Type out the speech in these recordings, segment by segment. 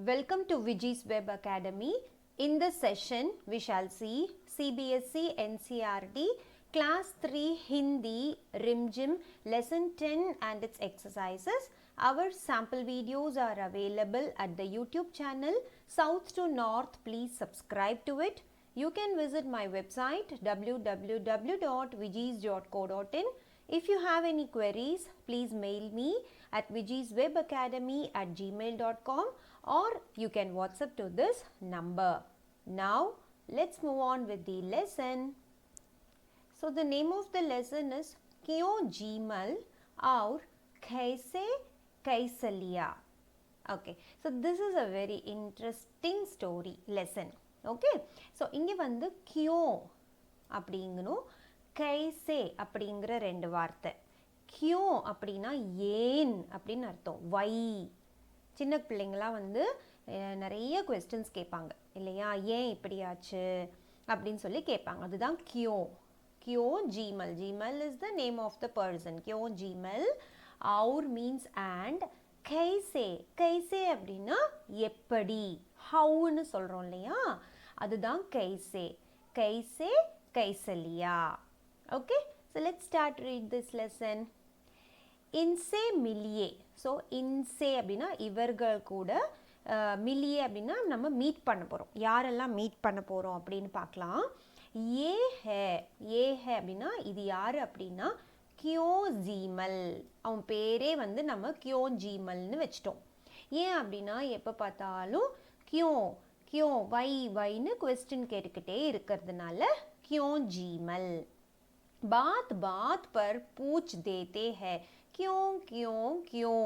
Welcome to Viji's Web Academy. In this session, we shall see CBSE NCERT Class 3 Hindi Rimjim Lesson 10 and its exercises. Our sample videos are available at the YouTube channel South to North. Please subscribe to it. You can visit my website www.vijis.co.in. If you have any queries, please mail me at vijiswebacademy@gmail.com or you can WhatsApp to this number. Now, let's move on with the lesson. So, the name of the lesson is Kyon Jimal aur Kaise Kaise Liya. Okay, so this is a very interesting story lesson. Okay, so இங்கே வந்து கியோ அப்படிங்கணும் கைசே அப்படிங்கிற ரெண்டு வார்த்தை. கியோ அப்படின்னா ஏன் அப்படின்னு அர்த்தம். வை சின்ன பிள்ளைங்களாம் வந்து நிறைய கொஸ்டின்ஸ் கேட்பாங்க இல்லையா, ஏன் இப்படியாச்சு அப்படின்னு சொல்லி கேட்பாங்க. அதுதான் கியோ. கியோ Jimal. Jimal is the name of the person. கியோ ஜீமல். அவுர் மீன்ஸ் அண்ட். கைசே. கைசே அப்படின்னா எப்படி, ஹவுன்னு சொல்கிறோம் இல்லையா, அதுதான் கைசே. கைசே கைசலியா. Okay, so let's start read this lesson. இன்சே மில்லியே. ஸோ இன்சே அப்படின்னா இவர்கள் கூட, மில்லியே அப்படின்னா நம்ம மீட் பண்ண போகிறோம். யாரெல்லாம் மீட் பண்ண போகிறோம் அப்படின்னு பார்க்கலாம். ஏ ஹே. ஏ ஹே அப்படின்னா இது யார் அப்படின்னா கியோ ஜீமல். அவன் பேரே வந்து நம்ம கியோ ஜீமல்னு வச்சிட்டோம். ஏன் அப்படின்னா எப்போ பார்த்தாலும் கியோ கியோ வை வைன்னு கொஸ்டின் கேட்டுக்கிட்டே இருக்கிறதுனால கியோ ஜீமல். बात बात पर पूछ देते हैं क्यों क्यों क्यों.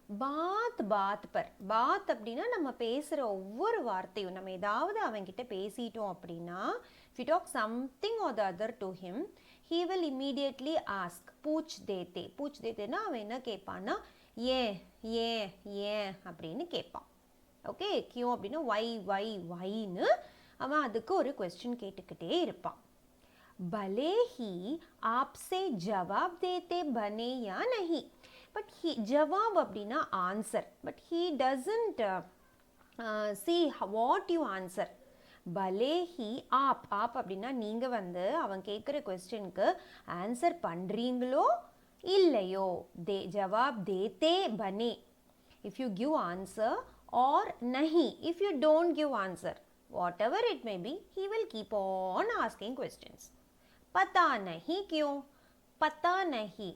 बात बात पर. बात அப்படின்னா நம்ம பேசுகிற ஒவ்வொரு வார்த்தையும், நம்ம ஏதாவது அவன்கிட்ட பேசிட்டோம் அப்படின்னா, if you talk something or the other to him, he will immediately ask. पूछ देते. पूछ देतेன்னா அவன் என்ன கேட்பான்னா ஏன் ஏன் ஏன் அப்படின்னு கேட்பான். ஓகே, கியோ அப்படின்னா வை வை வைன்னு அவன் அதுக்கு ஒரு கொஸ்டின் கேட்டுக்கிட்டே இருப்பான். भले ही आपसे जवाब देते बने या नहीं, बट ही जवाब அப்படின்னா answer, but he doesn't see what you answer. भले ही आप அப்படின்னா நீங்கள் வந்து அவன் கேட்குற கொஸ்டினுக்கு ஆன்சர் பண்ணுறீங்களோ இல்லையோ. Jawab தேத்தே பனே if you give answer or nahi if you don't give answer, whatever it may be, he will keep on asking questions. பத்தா நஹி கியோ. பத்தா நஹி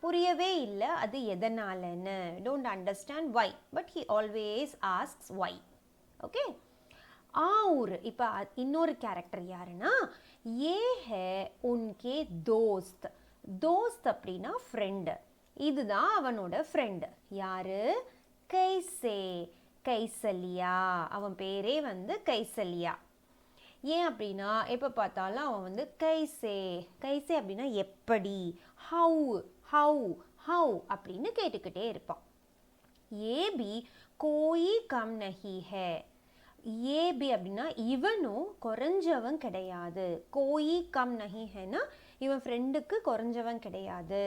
புரியவே இல்லை அது எதனாலன்னு. Don't understand why, but he always asks why. Okay, ஆவுர். இப்போ இன்னொரு கேரக்டர் யாருன்னா ஏ ஹே உன்கே தோஸ்த். தோஸ்த் அப்படின்னா ஃப்ரெண்டு. இதுதான் அவனோட ஃப்ரெண்டு. யாரு? கைசே கைசலியா. அவன் பேரே வந்து கைசலியா. ஏன் அப்படின்னா எப்போ பார்த்தாலும் அவன் வந்து கைசே கைசே அப்படின்னா எப்படி, ஹவு ஹவு ஹவு அப்படின்னு கேட்டுக்கிட்டே இருப்பான். ஏபி கோயி கம் நஹி ஹே. ஏபி அப்படின்னா இவனும் குறைஞ்சவன் கிடையாது. கோயி கம் நஹி ஹேனா இவன் ஃப்ரெண்டுக்கு குறைஞ்சவன் கிடையாது.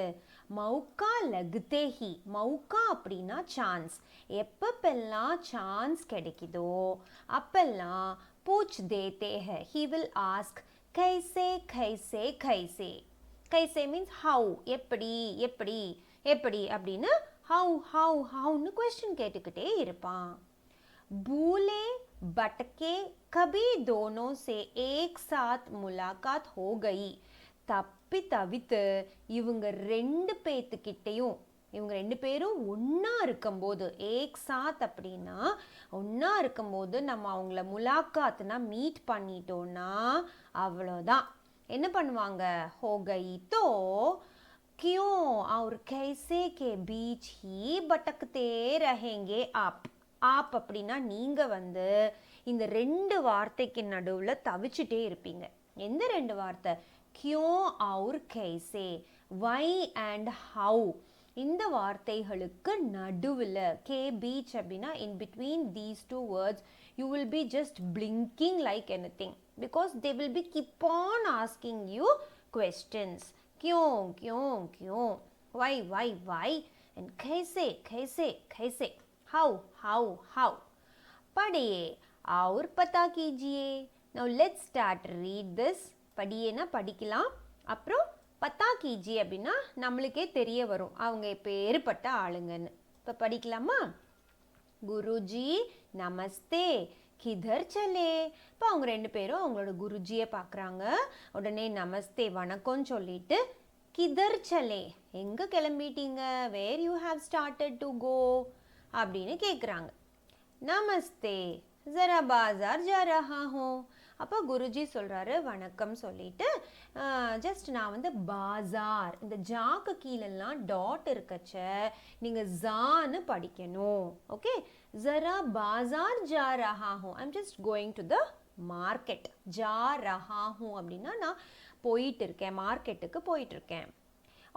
மௌக்கா லக்தே ஹி. மௌக்கா அப்படின்னா சான்ஸ். எப்பப்பெல்லாம் சான்ஸ் கிடைக்குதோ அப்பெல்லாம் पूछ देते हैं. He will ask कैसे कैसे कैसे. कैसे means how. எப்படி எப்படி எப்படி அப்படின்னு how how howன்னு கொஸ்டின் கேட்டுக்கிட்டே இருப்பான். भूले भटके कभी दोनों से एक साथ मुलाकात हो गई. தப்பி தவித்து இவங்க ரெண்டு பேத்துக்கிட்டையும், இவங்க ரெண்டு பேரும் ஒன்றா இருக்கும்போது, ஏக் சாத் அப்படின்னா ஒன்றா இருக்கும்போது நம்ம அவங்கள முலாக்காத்துனா மீட் பண்ணிட்டோன்னா அவ்வளோதான். என்ன பண்ணுவாங்க? ஹோ கயி தோ கியூ और कैसे के बीच ही भटकते रहेंगे आप. ஆப் அப்படின்னா நீங்கள் வந்து இந்த ரெண்டு வார்த்தைக்கு நடுவில் தவிச்சிட்டே இருப்பீங்க. எந்த ரெண்டு வார்த்தை? கியூ और कैसे, வை அண்ட் ஹவு. இந்த வார்த்தைகளுக்கு நடுவில் கே பீச் அப்படின்னா in between these two words you will be just blinking like anything because they will be keep on asking you questions. क्यों क्यों क्यों, why why and कैसे कैसे कैसे, how how how. पढ़िए और पता कीजिए. Now let's start read this. படியேனா படிக்கலாம், அப்புறம் பத்தா கீஜி அப்படின்னா நம்மளுக்கே தெரிய வரும் அவங்க இப்போ ஏற்பட்ட ஆளுங்கன்னு. இப்போ படிக்கலாமா? குருஜி நமஸ்தே கிதர் சலே. இப்போ அவங்க ரெண்டு பேரும் அவங்களோட குருஜியை பார்க்குறாங்க. உடனே நமஸ்தே வணக்கம்னு சொல்லிட்டு கிதர் சலே எங்கே கிளம்பிட்டீங்க, where you have started to go அப்படின்னு கேட்குறாங்க. நமஸ்தே ஜரா பாஜார் ஜா ரஹா ஹூம். அப்போ குருஜி சொல்கிறாரு வணக்கம் சொல்லிட்டு ஜஸ்ட் நான் வந்து பாஜார், இந்த ஜாக்கு கீழெல்லாம் டாட் இருக்கச்ச நீங்கள் ஜான்னு படிக்கணும். ஓகே, ஜரா பாஜார் ஜா ரஹா ஹூம், I'm just going to the market. ஜா ரஹா ஹூம் அப்படின்னா நான் போயிட்டு இருக்கேன், மார்க்கெட்டுக்கு போயிட்டுருக்கேன்.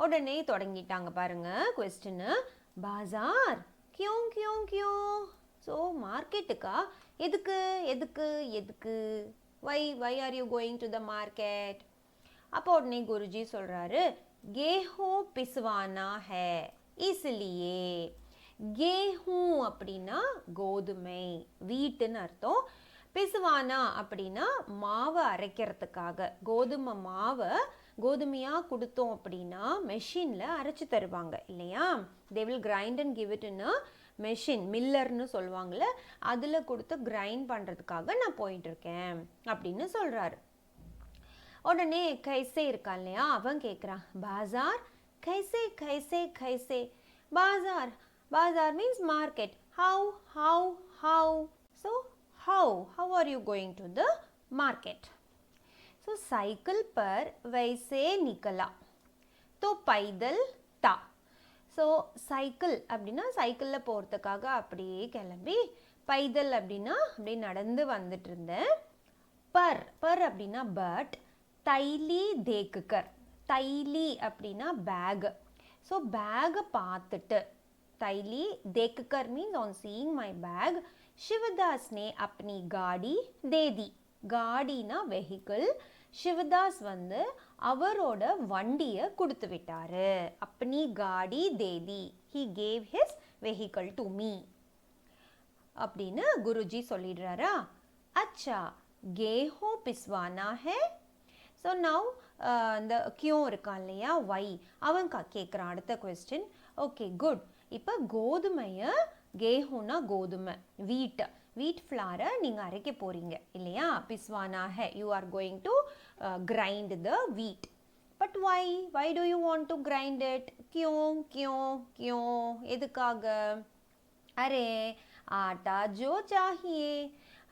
உடனே தொடங்கிட்டாங்க பாருங்க கொஸ்டின்னு. பாஜார் கியூ கியூ கியூ. ஸோ மார்க்கெட்டுக்கா, எதுக்கு எதுக்கு எதுக்கு, why are you going to the market? அப்போ உடனே குருஜி சொல்கிறாரு கேஹூ பிஸ்வானா ஹே இஸ்லியே. கேஹூ அப்படின்னா கோதுமை, வீட்டுன்னு அர்த்தம். பிசுவானா அப்படின்னா மாவை அரைக்கிறதுக்காக. கோதுமை மாவை கோதுமையாக கொடுத்தோம் அப்படின்னா மெஷினில் அரைச்சி தருவாங்க இல்லையா? They will grind and give it in a machine, மில்லர்னு சொல்லுவாங்கள்ல, அதில் கொடுத்து கிரைண்ட் பண்ணுறதுக்காக நான் போயிட்டுருக்கேன் அப்படின்னு சொல்கிறாரு. உடனே கைசே இருக்கான் இல்லையா, அவன் கேட்குறான் பாஜார் கைசே கைசே கைசே. பாஜார், பாஜார் means market. How how how. So how are you going to the market? So cycle पर वैसे निकला तो पैदल था. ஸோ சைக்கிள் அப்படின்னா சைக்கிளில் போகிறதுக்காக அப்படியே கிளம்பி, பைதல் அப்படின்னா அப்படியே நடந்து வந்துட்டு இருந்தேன். பர் பர் அப்படின்னா பட், தைலி தேக்குக்கர், தைலி அப்படின்னா பேக். ஸோ பேகை பார்த்துட்டு, தைலி தேக்குக்கர் means on seeing my bag, Shivdas ने अपनी गाड़ी दे दी. गाड़ीना வெஹிக்கிள், சிவதாஸ் வந்து அவரோட வண்டியை கொடுத்து விட்டாரு. अपनी गाड़ी दे दी, he gave his vehicle to me அப்படின்னு குருஜி சொல்லிடுறாரா. அச்சா கேஹூ பிஸ்வானா ஹே. ஸோ நவ் இந்த கியூ இருக்கான் இல்லையா, வை, அவன் கேட்குறான் அடுத்த கொஸ்டின். Okay good. இப்போ கோதுமையை, கேஹூனா கோதுமை, வீட் ஃப்ளாரை நீங்கள் அரைக்க போகிறீங்க இல்லையா? பிஸ்வானா ஹே, you are going to grind the wheat. But why do you want to grind it? கியூ கியூ கியூ எதுக்காக? அரே ஆட்டா ஜோ சாஹியே.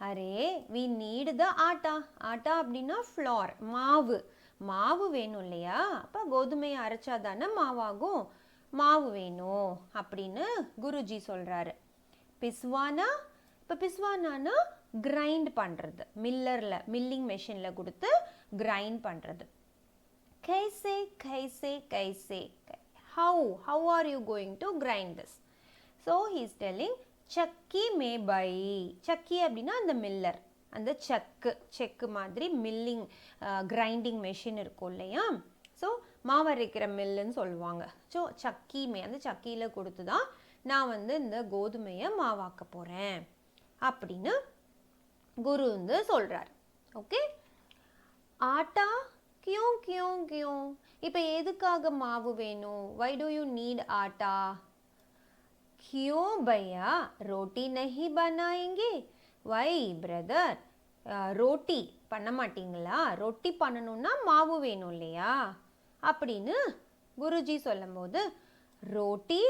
அரே we need the atta. Atta அப்படின்னா ஃப்ளார், மாவு. மாவு வேணும் இல்லையா? அப்போ கோதுமையை அரைச்சா தானே மாவாகும், மாவு வேணும் அப்படின்னு குருஜி சொல்கிறாரு. பிஸ்வானா, இப்போ பிஸ்வானானா கிரைண்ட் பண்ணுறது, மில்லிங் மெஷினில் கொடுத்து கிரைண்ட் பண்ணுறது. கைசே கைசே கைசே, how are you going to grind this? So he is telling சக்கி மே பை. சக்கி அப்படின்னா அந்த மில்லர், அந்த செக்கு மாதிரி மில்லிங் கிரைண்டிங் மெஷின் இருக்கும் இல்லையா? ஸோ மாவரைக்கிற மில்லுன்னு சொல்லுவாங்க. ஸோ சக்கி மே, அந்த சக்கியில் கொடுத்து தான் நான் வந்து இந்த கோதுமையை மாவாக்க போகிறேன் அப்படின்னு குரு வந்து சொல்கிறார். ஓகே, ஆட்டா கியூ கியூ கியூ. இப்போ எதுக்காக மாவு வேணும்? Why do you need atta? கியூ பையா ரோட்டி நஹி பனாயேங்கே. வை பிரதர், ரோட்டி பண்ண மாட்டீங்களா? ரொட்டி பண்ணணும்னா மாவு வேணும் இல்லையா அப்படின்னு குருஜி சொல்லும் போது, ரோட்டி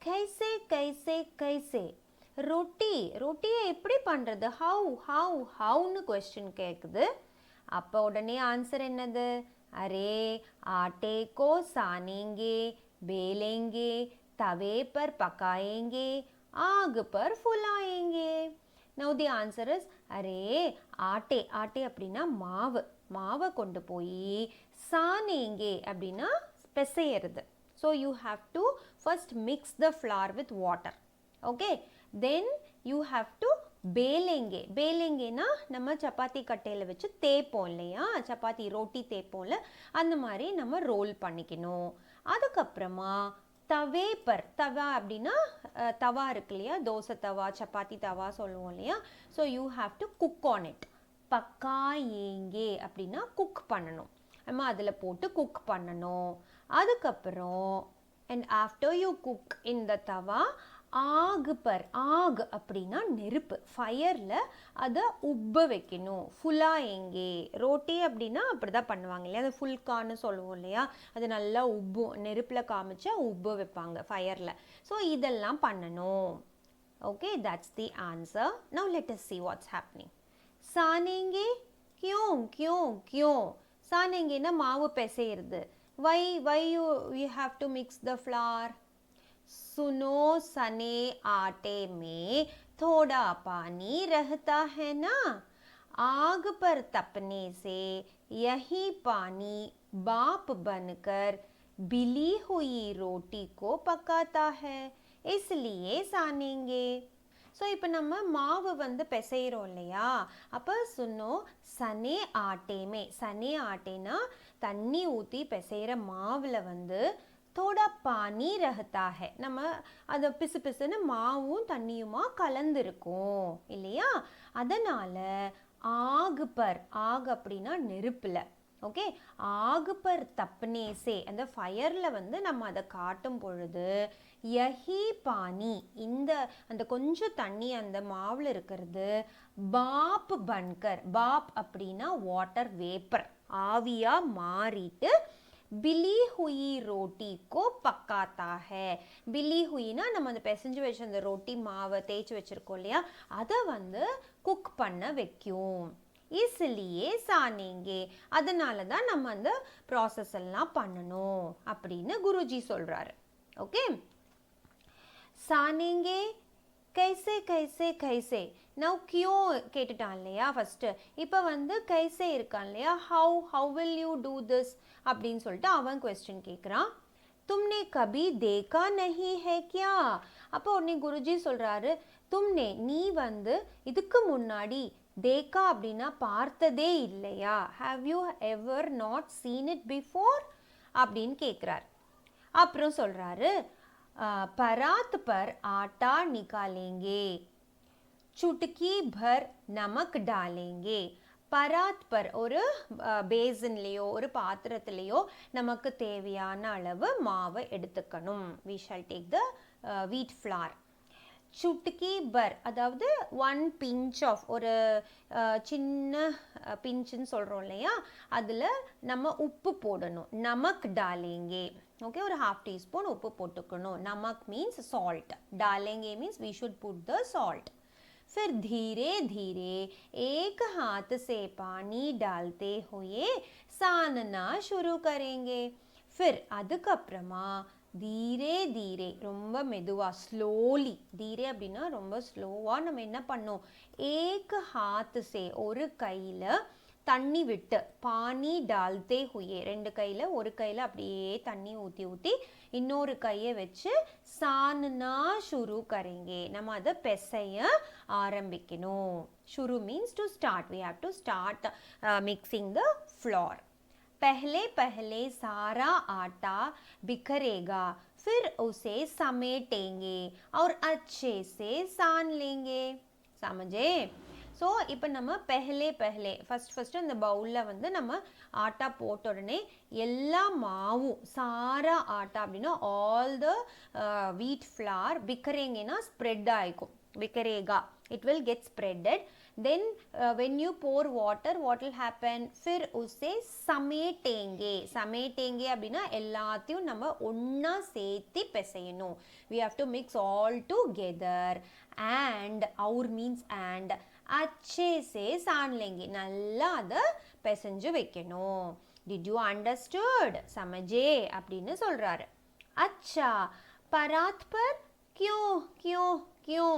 கைசே கைசே கைசே. ரொட்டியை எப்படி பண்ணுறது? ஹவுன்னு கொஸ்டின் கேட்குது. அப்போ உடனே ஆன்சர் என்னது? அரே ஆட்டே கோ சானேங்கே, बेलेंगे, तवे पर पकाएंगे, आग पर फुलाएंगे. Now the answer is அரே ஆட்டே அப்படின்னா மாவை கொண்டு போய் சானேங்கே அப்படின்னா பிசையிறது. So you have to first mix the flour with water. Okay, then you have to பேலேங்கேனா நம்ம சப்பாத்தி கட்டையில் வச்சு தேய்ப்போம் இல்லையா, சப்பாத்தி ரோட்டி தேய்ப்போம்ல, அந்த மாதிரி நம்ம ரோல் பண்ணிக்கணும். அதுக்கப்புறமா தவே பர், தவா அப்படின்னா தவா இருக்கு இல்லையா, தோசை தவா சப்பாத்தி தவா சொல்லுவோம் இல்லையா. So you have to cook on it. பக்காயேங்கே அப்படின்னா குக் பண்ணணும், நம்ம அதில் போட்டு குக் பண்ணணும். அதுக்கப்புறம் and after you cook in the tawa, ஆகு பர், ஆக் அப்படின்னா நெருப்பு, ஃபயரில் அதை உப்ப வைக்கணும். ஃபுல்லா எங்கே, ரோட்டி அப்படின்னா அப்படி தான் பண்ணுவாங்க இல்லையா, அது ஃபுல்கான்னு சொல்லுவோம் இல்லையா, அது நல்லா உப்பும், நெருப்பில் காமிச்சா உப்ப வைப்பாங்க ஃபயரில். ஸோ இதெல்லாம் பண்ணணும். Okay, that's the answer. Now let us see what's happening. சானேங்கே கியூ கியூ கியூ, சானேங்கேன்னா மாவு பிசையிறது. why you have to mix the flour? सुनो सने आटे में थोड़ा पानी रहता है ना, आग पर तपने से यही पानी भाप बनकर बिली हुई रोटी को पकाता है, इसलिए सानेंगे. ஸோ இப்போ நம்ம மாவு வந்து பிசைகிறோம் இல்லையா, அப்போ சுன்னோ சனே ஆட்டேமே, சனே ஆட்டேனா தண்ணி ஊற்றி பிசைகிற மாவில் வந்து தோடா பானி ரஹத்தா ஹே, நம்ம அதை பிசு பிசுன்னு மாவும் தண்ணியுமா கலந்துருக்கும் இல்லையா. அதனால் ஆகு பர், ஆகு அப்படின்னா நெருப்பில், ஓகே, ஆகு பர் தப்னே சே, அந்த ஃபயரில் வந்து நம்ம அதை காட்டும் பொழுது யஹி பானி, இந்த அந்த கொஞ்சம் தண்ணி அந்த மாவில் இருக்கிறது பாப் பன்கர், பாப் அப்படின்னா வாட்டர் வேப்பர், ஆவியாக மாறிட்டு பிலி ஹுயி ரோட்டி கோ பக்காத்தா ஹே. பிலி ஹுயினா நம்ம அந்த பிசைஞ்சு வச்ச அந்த ரொட்டி மாவை தேய்ச்சி வச்சுருக்கோம் இல்லையா, அதை வந்து குக் பண்ண வைக்கும். இஸ்லியே சானேங்கே, அதனால தான் நம்ம அந்த ப்ராசஸ் எல்லாம் பண்ணணும் அப்படின்னு குருஜி சொல்கிறாரு. ஓகே, சானேங்கே கைசே கைசே கைசே. நவ் கியூ கேட்டுட்டான் இல்லையா ஃபஸ்ட்டு, இப்போ வந்து கைசே இருக்கான் இல்லையா, how will you do this அப்படின்னு சொல்லிட்டு அவன் கொஸ்டின் கேட்குறான். தும்னே கபி தேக்கா நஹி ஹே கியா. அப்போ உடனே குருஜி சொல்கிறாரு, தும்னே நீ வந்து இதுக்கு முன்னாடி தேக்கா அப்படின்னா பார்த்ததே இல்லையா, have you ever not seen it before அப்படின்னு கேட்குறார். அப்புறம் சொல்கிறாரு, परात पर आटा निकालेंगे, चुटकी भर नमक डालेंगे. பராத் பர் ஒரு பேசன்லேயோ ஒரு பாத்திரத்துலேயோ நமக்கு தேவையான அளவு மாவை எடுத்துக்கணும். வி ஷால் டேக் த வீட் ஃப்ளார். சுட்கி பர் அதாவது 1 பிஞ்ச் ஆஃப், ஒரு சின்ன பிஞ்சுன்னு சொல்கிறோம் இல்லையா, அதில் நம்ம உப்பு போடணும். நமக் டாலேங்கே, ஓகே, ஒரு 1/2 teaspoon உப்பு போட்டுக்கணும். நமக் மீன்ஸ் சால்ட், டாலேங்கே means we should put the salt. फिर धीरे धीरे एक हाथ से पानी डालते हुए सानना शुरू करेंगे. फिर அதுக்கப்புறமா தீரே தீரே ரொம்ப மெதுவா, ஸ்லோலி, தீரே அப்படின்னா ரொம்ப ஸ்லோவாக நம்ம என்ன பண்ணோம், ஏக் ஹாத் சே ஒரு கையில் தண்ணி விட்டு, பானி டால்தே ஹுயே ரெண்டு கையில், ஒரு கையில் அப்படியே தண்ணி ஊற்றி ஊற்றி இன்னொரு கையை வச்சு சானுனா ஷுரு கரேங்கே, நம்ம அதை பிசைய ஆரம்பிக்கணும். ஷுரு means to start, we have to start mixing the flour. पहले पहले सारा आटा बिखरेगा, फिर उसे समेटेंगे और अच्छे से सान लेंगे. समझे? ஸோ இப்போ நம்ம பஹலே ஃபஸ்ட்டு அந்த பவுலில் வந்து நம்ம ஆட்டா போட்ட உடனே எல்லா மாவும், சாரா ஆட்டா அப்படின்னா ஆல் த வீட் ஃப்ளார், பிக்கரேங்கன்னா ஸ்ப்ரெட் ஆகிக்கும், பிக்கரேகா, it will get spreaded. Then when you pour water, what will happen? फिर उसे समेटेंगे, समेटेंगे அப்படின்னா எல்லாத்தையும் நம்ம ஒன்றா சேர்த்து பிசையணும். We have to mix all together. And our means and अच्छे से सान लेंगे, நல்லா அதை பிசைஞ்சு வைக்கணும். Did you understood? समझे அப்படின்னு சொல்றாரு. अच्छा, परात पर क्यों क्यों क्यों?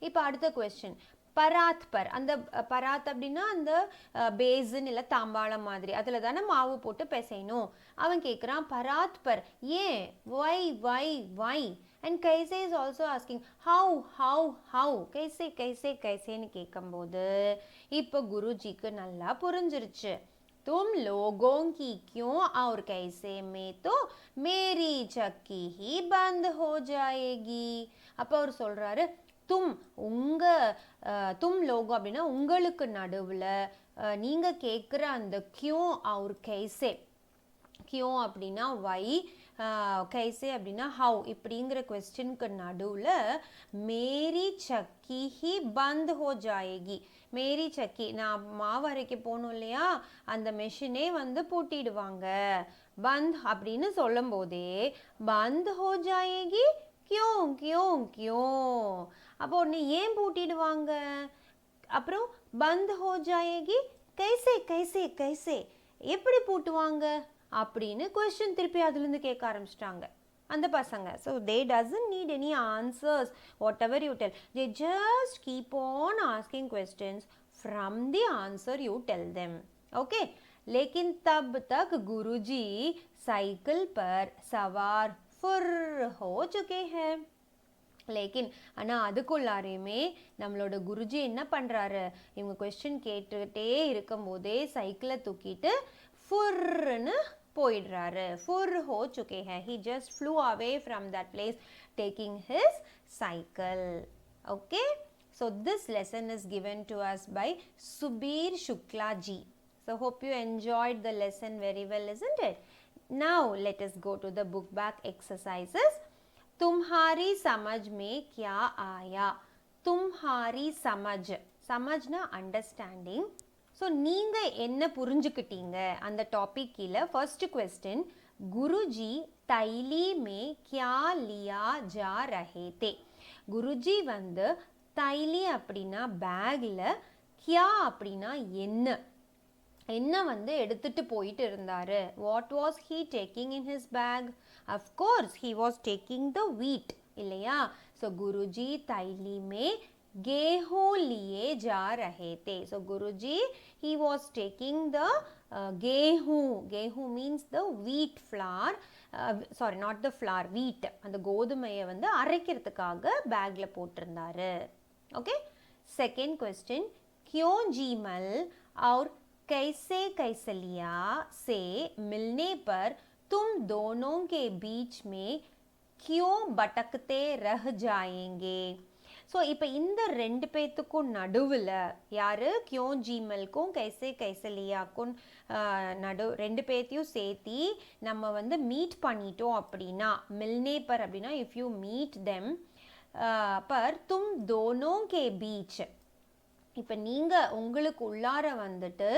இப்போ அடுத்த கொஸ்டின், பராத் பர், அந்த பராத் அப்படின்னா அந்த பேசன் இல்லை தாம்பாளம் மாதிரி, அதில் தானே மாவு போட்டு பிசையணும். அவன் கேட்குறான் பராத் பர் ஏன், வை வை வை. அண்ட் கைசே is also asking how how how, கைசே கைசே கைசேன்னு கேட்கும்போது இப்போ குருஜிக்கு நல்லா புரிஞ்சிருச்சு. तुम लोगों की क्यों और कैसे में तो मेरी चक्की ही बंद हो जाएगी. அப்போ அவர் சொல்றாரு தும் உங்க தும் லோகோ அப்படின்னா உங்களுக்கு நடுவில் நீங்கள் கேட்குற அந்த கியூ அவர் கைசே கியூ அப்படின்னா வை கைசே அப்படின்னா ஹவு இப்படிங்கிற கொஸ்டினுக்கு நடுவில் மேரி சக்கி ஹி பந்த் ஹோ ஜாயேகி. மேரி சக்கி நான் மாவு அரைக்க போகணும் இல்லையா அந்த மெஷினே வந்து பூட்டிடுவாங்க. பந்த் அப்படின்னு சொல்லும் போதே பந்த் ஹோ ஜாயேகி கியூ கியூ கியூ. அப்போ உடனே ஏன் பூட்டிடுவாங்க? அப்புறம் பந்த் ஹோ ஜாயேகி கைசே கைசே கைசே எப்படி பூட்டுவாங்க அப்படின்னு கொஸ்டின் திருப்பி அதுலேருந்து கேட்க ஆரம்பிச்சிட்டாங்க அந்த பசங்க. So they doesn't need any answers whatever you tell. They just keep on asking questions from the answer you tell them. Okay. लेकिन तब तक गुरुजी साइकिल पर सवार फुर हो चुके हैं. லேக்கின் ஆனால் அதுக்குள்ளாரையுமே நம்மளோட குருஜி என்ன பண்ணுறாரு, இவங்க கொஸ்டின் கேட்டுக்கிட்டே இருக்கும் போதே சைக்கிளை தூக்கிட்டு ஃபுர்ன்னு போயிடுறாரு. ஃபுர் ஹோ சுகே ஹே. He just flew away from that place taking his cycle. Okay. So this lesson is given to us by Subir Shukla ji. So hope you enjoyed the lesson very well, isn't it? Now let us go to the book back exercises. तुम्हारी समझ में क्या आया? तुम्हारी समझ, समझना understanding. So நீங்கள் என்ன புரிஞ்சுக்கிட்டீங்க அந்த டாபிக் கீழே ஃபர்ஸ்ட் கொஸ்டின் குருஜி தைலி மே கியா லியா ஜா ரஹே தே. குருஜி வந்து தைலி அப்படின்னா பேக்கில், கியா அப்படின்னா என்ன என்ன வந்து எடுத்துட்டு போயிட்டு இருந்தாரு. What was he taking in his bag? Of course he was taking the wheat இல்லையா. ஸோ குருஜி தைலி மே गेहूं लिए जा रहे थे. So Guruji he was taking the गेहूं. गेहूं means the wheat flour. Sorry, not the flour, wheat. அந்த கோதுமையை வந்து அரைக்கிறதுக்காக பேக்ல போட்டிருந்தாரு. ஓகே. செகண்ட் क्वेश्चन क्यों जीमल और कैसे कैसलिया से मिलने पर तुम दोनों के बीच में क्यों भटकते रह जाएंगे? ஸோ இப்போ இந்த ரெண்டு பேர்த்துக்கும் நடுவில் யார், கியோ ஜீமலுக்கும் கைசே கைசலியாக்கும் ரெண்டு பேர்த்தையும் சேர்த்தி நம்ம வந்து மீட் பண்ணிட்டோம் அப்படின்னா, மில்னே பர் அப்படின்னா if you meet them per தும் தோனோ கே பீச். இப்போ நீங்கள் உங்களுக்கு உள்ளார வந்துட்டு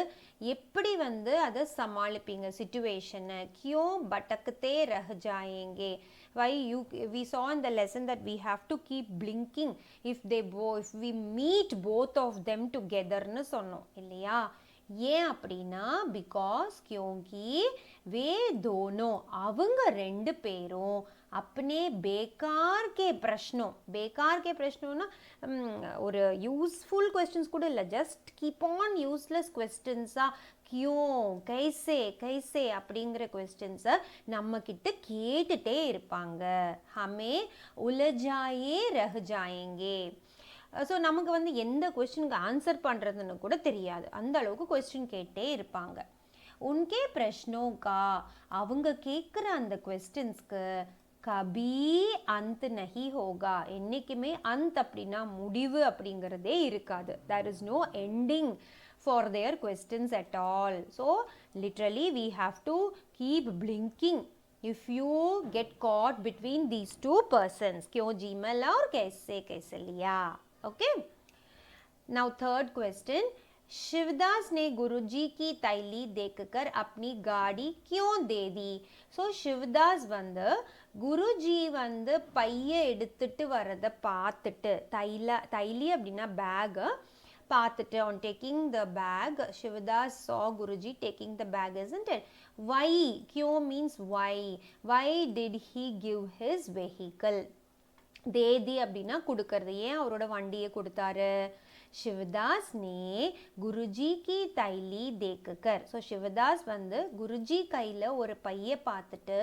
எப்படி வந்து அதை சமாளிப்பீங்க சிச்சுவேஷனை. கியோ பட்டக்கத்தே ரஹ Jayenge. Why we saw in the lesson that we have to keep blinking if we meet both of them together னு சொன்னோம் இல்லையா. ஏன் அப்படின்னா பிகாஸ் क्योंकि वे दोनों அவங்க ரெண்டு பேரும் अपने बेकार के प्रश्नों, बेकार के प्रश्नों ஒரு யூஸ்ஃபுல் क्वेश्चंस கூட இல்லை, ஜஸ்ட் கீப் ஆன் யூஸ்லெஸ் क्वेश्चंஸா கியூ கைசே கைசே அப்படிங்கிற क्वेश्चंஸை நம்ம கிட்ட கேட்டுட்டே இருப்பாங்க. ஹமே உலஜாயே ரஹ ஜாயேங்கே. ஸோ நமக்கு வந்து எந்த கொஸ்டினுக்கு ஆன்சர் பண்ணுறதுன்னு கூட தெரியாது, அந்த அளவுக்கு கொஸ்டின் கேட்டே இருப்பாங்க. உன்கே பிரஷ்னோ கா அவங்க கேட்குற அந்த கொஸ்டின்ஸ்க்கு கபி அந்த் நஹி ஹோகா. என்றைக்குமே அந்த் அப்படின்னா முடிவு அப்படிங்கிறதே இருக்காது. There is no ending for their questions at all. So literally we have to keep blinking if you get caught between these two persons, क्यों जीमल और कैसे कैसलिया. Okay. Now third question, Shivdas ने गुरुजी की तैली देखकर अपनी गाड़ी क्यों दे दी? ஸோ சிவதாஸ் வந்து குருஜி வந்து பையை எடுத்துட்டு வரதை பார்த்துட்டு, தைலி அப்படின்னா பேகு பார்த்துட்டு, on taking the bag, Shivadas saw Guruji taking the bag, isn't it? Why? Kyo means why. Why did he give his vehicle? தேதி அப்படின்னா கொடுக்கறது. ஏன் அவரோட வண்டியை கொடுத்தாரு? शिवदास ने गुरुजी की தைலி देखकर. ஸோ சிவதாஸ் வந்து குருஜி கையில் ஒரு பையை பார்த்துட்டு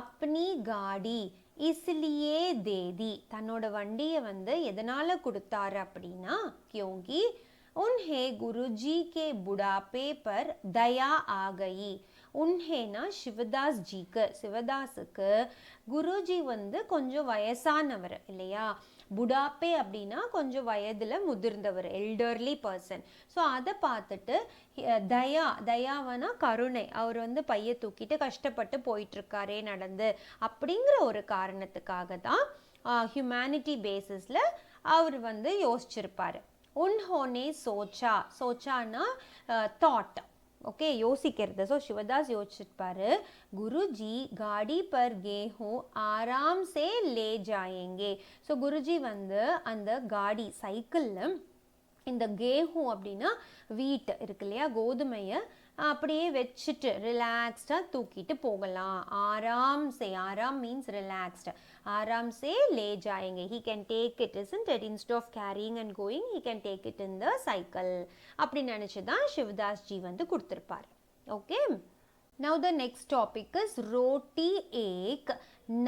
अपनी गाड़ी इसलिए दे दी, தன்னோட வண்டியை வந்து எதனால் கொடுத்தாரு அப்படின்னா क्योंकि उन्हें गुरुजी के बुढ़ापे पर दया आ गई. உன்ஹேனா சிவதாஸ் ஜிக்கு, சிவதாஸுக்கு குருஜி வந்து கொஞ்சம் வயசானவர் இல்லையா. புடாப்பே அப்படின்னா கொஞ்சம் வயதில் முதிர்ந்தவர், எல்டர்லி பர்சன். ஸோ அதை பார்த்துட்டு தயாவனா கருணை, அவர் வந்து பைய தூக்கிட்டு கஷ்டப்பட்டு போயிட்டுருக்காரே நடந்து அப்படிங்கிற ஒரு காரணத்துக்காக தான் ஹியூமனிட்டி பேசிஸில் அவர் வந்து யோசிச்சிருப்பார். உன்ஹோனே சோச்சா, சோச்சானா தாட், ஓகே, யோசிக்கிறது. ஸோ சிவதாஸ் யோசிச்சிருப்பாரு, குருஜி காடி பர் கேஹூ ஆராம் சே லே ஜாயேங்கே. ஸோ குருஜி வந்து அந்த காடி சைக்கிளில் இந்த கேஹூ அப்படின்னா வீட் இருக்கு இல்லையா, கோதுமையை அப்படியே வச்சுட்டு ரிலாக்ஸ்டாக தூக்கிட்டு போகலாம். ஆராம் சே, ஆராம் மீன்ஸ் ரிலாக்ஸ்டு, ஆராம் சே லே ஜாயேங்கே. He can take it, isn't it? Instead of carrying and going, he can take it in the cycle. அப்படி நினச்சி தான் சிவதாஸ் ஜி வந்து கொடுத்துருப்பார். Okay, now the next topic is roti ek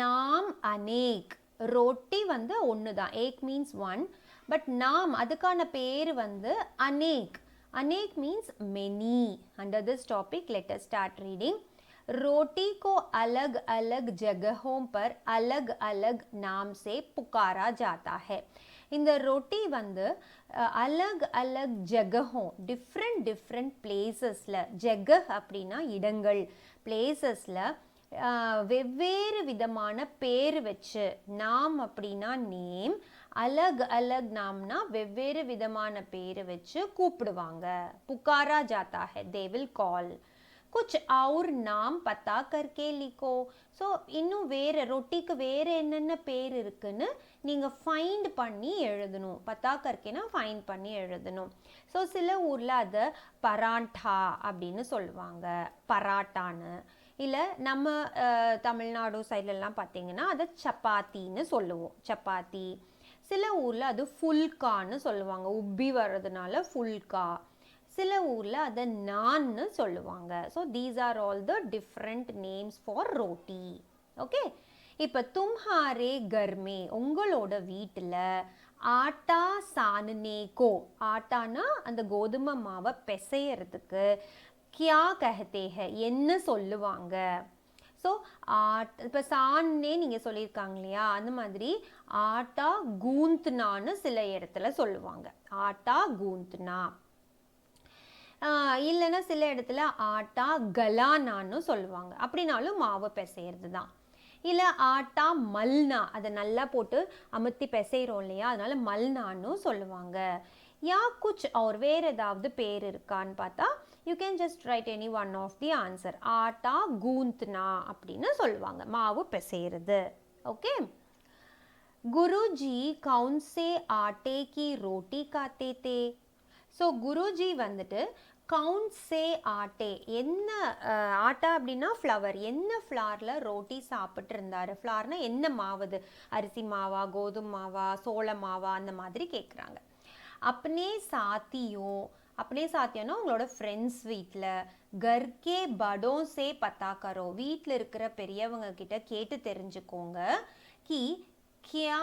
naam anek. ரொட்டி வந்து ஒன்று தான், ஏக் மீன்ஸ் ஒன், பட் நாம் அதுக்கான பேர் வந்து அனேக். अनेक means many. Under this topic, let us start reading. रोटी को अलग अलग जगहों पर अलग अलग नाम से पुकारा जाता है. இந்த ரொட்டி வந்து அலக் அலக் ஜகஹோ, டிஃப்ரெண்ட் டிஃப்ரெண்ட் பிளேசஸில், ஜகஹ் அப்படின்னா இடங்கள், பிளேசஸில் வெவ்வேறு விதமான பேர் வச்சு, நாம் அப்படின்னா நேம், அலக் அலக் நாம்னா வெவ்வேறு விதமான பேர் வச்சு கூப்பிடுவாங்க. புகாரா ஜாத்தா ஹை, தே வில் கால். कुछ और नाम पता करके लिखो. ஸோ இன்னும் வேறு ரொட்டிக்கு வேறு என்னென்ன பேர் இருக்குன்னு நீங்கள் ஃபைண்ட் பண்ணி எழுதணும். பத்தா கற்கேனா ஃபைண்ட் பண்ணி எழுதணும். ஸோ சில ஊரில் அதை பராண்டா அப்படின்னு சொல்லுவாங்க, பராட்டான்னு. இல்லை நம்ம தமிழ்நாடு சைட்லலாம் பார்த்தீங்கன்னா அதை சப்பாத்தின்னு சொல்லுவோம், சப்பாத்தி. சில ஊரில் அது ஃபுல்கான்னு சொல்லுவாங்க, உப்பி வர்றதுனால ஃபுல்கா. சில ஊரில் அதை நான்னு சொல்லுவாங்க. So these are all the different names for roti. Okay, இப்போ தும்ஹாரே கர்மே, உங்களோட வீட்டில் ஆட்டா சானனேகோ, ஆட்டானா அந்த கோதுமை மாவை பிசையறதுக்கு கியா கஹத்தே ஹை, என்ன சொல்லுவாங்க. ஸோ இப்போ சான்னே நீங்கள் சொல்லியிருக்காங்க இல்லையா, அந்த மாதிரி ஆட்டா கூந்த்னான்னு சில இடத்துல சொல்லுவாங்க, ஆட்டா கூந்த்னா. இல்லைன்னா சில இடத்துல ஆட்டா கலானான்னு சொல்லுவாங்க, அப்படின்னாலும் மாவு பிசைகிறது தான். இல்லை ஆட்டா மல்னா, அதை நல்லா போட்டு அமுத்தி பிசைகிறோம் இல்லையா, அதனால மல்னான்னு சொல்லுவாங்க. யா குச் அவர் வேறு ஏதாவது பேர் இருக்கான்னு பார்த்தா you can just write any one of the answer. ஆட்டா கூந்த்னா அப்படின்னு சொல்லுவாங்க, மாவு பிசைகிறது. ஓகே, குருஜி கவுன் சே ஆட்டே கி ரோட்டி காத்தே தே. ஸோ குருஜி வந்துட்டு கவுண்ட் சே ஆட்டே, என்ன ஆட்டா அப்படின்னா ஃப்ளவர், என்ன ஃப்ளாரில் ரோட்டி சாப்பிட்டு இருந்தார். ஃப்ளார்னா என்ன மாவுது, அரிசி மாவா, கோதுமை மாவா, சோள மாவா, அந்த மாதிரி கேட்குறாங்க. அப்பனே சாத்தியும், அப்பனே சாத்தியம்னா உங்களோட ஃப்ரெண்ட்ஸ் வீட்டில், கர்கே படோ சே பத்தா கரோ, வீட்டில் இருக்கிற பெரியவங்க கிட்ட கேட்டு தெரிஞ்சுக்கோங்க. கி கியா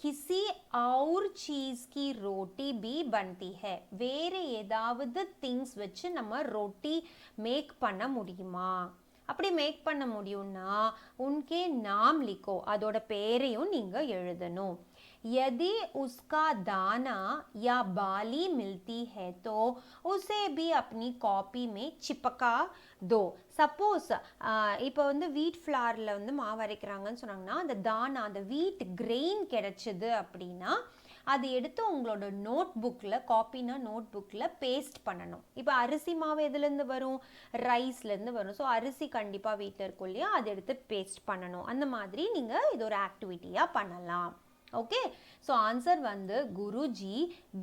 किसी और चीज़ की रोटी भी बनती है. வேறு ஏதாவது திங்ஸ் வச்சு நம்ம ரொட்டி மேக் பண்ண முடியுமா? அப்படி மேக் பண்ண முடியும்னா உன்கே நாம் லிக்கோ, அதோட பேரையும் நீங்கள் எழுதணும். यदि उसका दाना या बाली मिलती है तो उसे भी अपनी कॉपी में चिपका दो. சப்போஸ் இப்போ வந்து வீட் ஃப்ளாரில் வந்து மாவு அரைக்கிறாங்கன்னு சொன்னாங்கன்னா, அந்த தானா, அந்த வீட் கிரெயின் கிடைச்சிது அப்படின்னா அது எடுத்து உங்களோட நோட் புக்கில், காப்பினா நோட் புக்கில் பேஸ்ட் பண்ணணும். இப்போ அரிசி மாவு எதுலேருந்து வரும், ரைஸ்லேருந்து வரும். ஸோ அரிசி கண்டிப்பாக வீட்டில் இருக்கும் இல்லையா, அதை எடுத்து பேஸ்ட் பண்ணணும். அந்த மாதிரி நீங்கள் இது ஒரு ஆக்டிவிட்டியாக பண்ணலாம். ओके, सो आंसर வந்து गुरुजी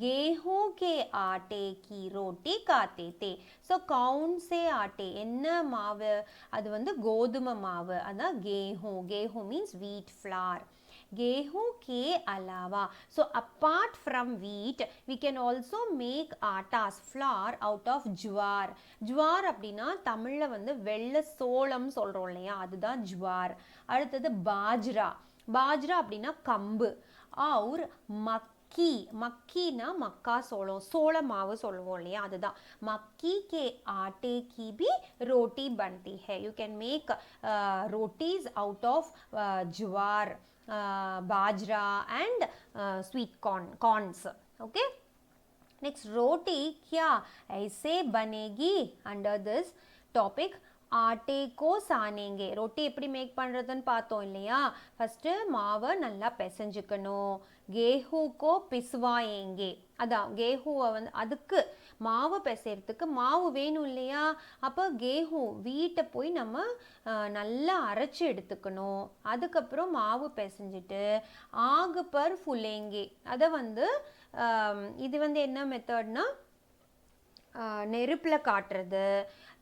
गेहूं के आटे की रोटी खाते थे. सो कौन से आटे, என்ன மாவு, அது வந்து கோதுமை மாவு, அதான் गेहूं. गेहूं means wheat flour. गेहूं के अलावा, so apart from wheat we can also make atas, flour out of ज्वार. ज्वार அப்படின்னா தமிழ்ல வந்து வெள்ளை சோளம் சொல்றோம் இல்லையா, அதுதான் ज्वार. அடுத்தது बाजरा, बाजरा அப்படின்னா கம்பு. और मक्की मक्की ना मक्का सोलम सोला माव சொல்லுவோம் இல்லையா அதுதான் मक्की के आटे की भी रोटी बनती है you can make rotis out of jowar bajra and sweet corns okay next roti क्या ऐसे बनेगी under this topic ஆட்டே கோ சானேங்கே ரொட்டி எப்படி மேக் பண்ணுறதுன்னு பார்த்தோம் இல்லையா ஃபஸ்ட்டு மாவை நல்லா பிசைஞ்சுக்கணும் கேஹூ கோ பிசுவாயேங்கே அதான் கேஹூவை வந்து அதுக்கு மாவு பிசைறதுக்கு மாவு வேணும் இல்லையா அப்போ கேஹூ வீட்டை போய் நம்ம நல்லா அரைச்சி எடுத்துக்கணும் அதுக்கப்புறம் மாவு பிசைஞ்சிட்டு ஆகு பர் ஃபுல்லேங்கே அதை வந்து இது வந்து என்ன மெத்தட்னா நெருப்பில் காட்டுறது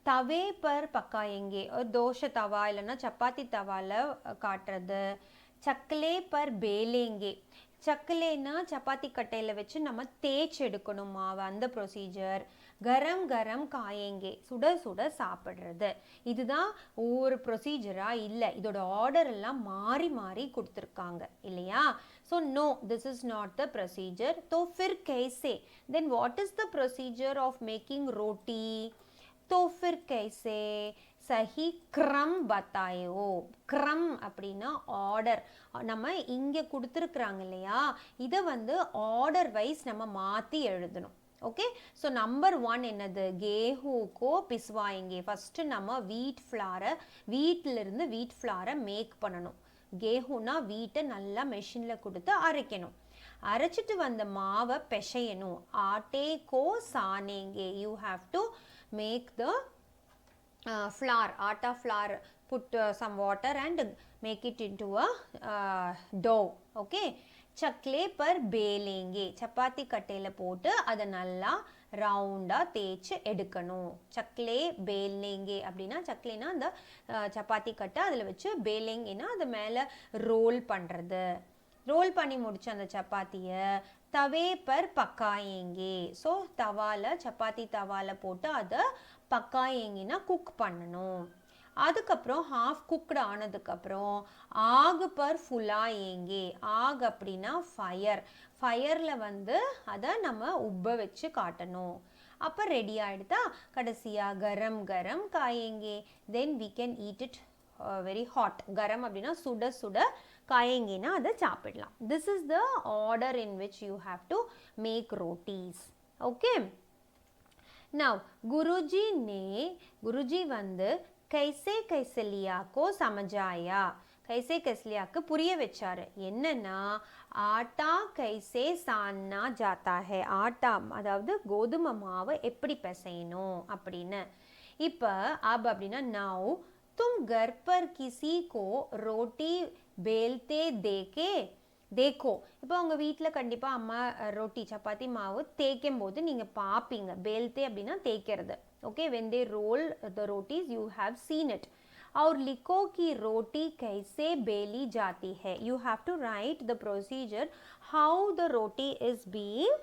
तवे पर पकाएंगे और दोश तवा இல்லைன்னா சப்பாத்தி தவாவில் காட்டுறது சக்கலே पर बेलेंगे சக்கலேனா சப்பாத்தி கட்டையில் வச்சு நம்ம தேய்ச்சி எடுக்கணும் மாவு அந்த ப்ரொசீஜர் கரம் கரம் காயேங்கே சுட சுட சாப்பிட்றது இதுதான் ஒவ்வொரு ப்ரொசீஜராக இல்லை இதோட ஆர்டர் எல்லாம் மாறி மாறி கொடுத்துருக்காங்க இல்லையா so no this is not the procedure तो फिर कैसे then what is the procedure of making roti तो फिर कैसे सही क्रम बतायो क्रम அப்படினா ஆர்டர் நம்ம இங்க கொடுத்திருக்காங்க இல்லையா இத வந்து ஆர்டர் வைஸ் நம்ம மாத்தி எழுதணும் ஓகே சோ நம்பர் 1 என்னது गेहूं को पिसवाएंगे ஃபர்ஸ்ட் நம்ம வீட்ல இருந்து வீட் ஃப்ளாரை மேக் பண்ணனும் गेहूंனா வீட்டை நல்லா மெஷின்ல கொடுத்து அரைக்கணும் அரைச்சிட்டு வந்த மாவை பிசையணும் ஆட்டே கோ சானேங்கே you have to make the flour atta flour put some water and make it into a dough okay चकले पर बेलेंगे चपाती कट्टेला போட்டு அத நல்லா ரவுண்டா தேய்ச்சு எடுக்கணும் चकले बेलेंगे அப்படினா चकलेனா அந்த சப்பாத்தி கட்டை அதுல வச்சு बेलेंगेனா அது மேல ரோல் பண்றது ரோல் பண்ணி முடிச்ச அந்த சப்பாத்தியை तवे पर पकाएंगे सो तवाला चपाती तवाला போட்டு அத पकाएंगेனா குக் பண்ணனும் அதுக்கப்புறம் half cooked ஆனதுக்கு அப்புறம் ஆग पर फुलाएंगे ஆग அப்படினா ஃபயர்ல வந்து அத நம்ம உப்ப வச்சு காட்டணும் அப்ப ரெடி ஆயிடுதா கடைசியா गरम गरम खाएंगे then we can eat it very hot गरम அப்படினா சுட சுட खाएंगे அதை சாப்பிடலாம் this is the order in which you have to make rotis okay now गुरुजी வந்து कैसे कैसे लिया को समझाया कैसे कैसे लिया க்கு புரிய வெச்சாரு என்னன்னா ஆட்டா कैसे सानना जाता है ஆட்டா அதாவது கோதுமை மாவை எப்படி பிசையணும் அப்படினு இப்போ अब அப்படினா now तुम घर पर किसी को रोटी बेलते देखो இப்போ உங்க வீட்ல கண்டிப்பா அம்மா ரொட்டி சப்பாத்தி மாவு தேய்க்கும் போது நீங்க பாப்பீங்க बेलते அப்படினா தேய்க்கிறது okay when they roll the rotis you have seen it और लिखो कि रोटी कैसे बेली जाती है you have to write the procedure how the roti is being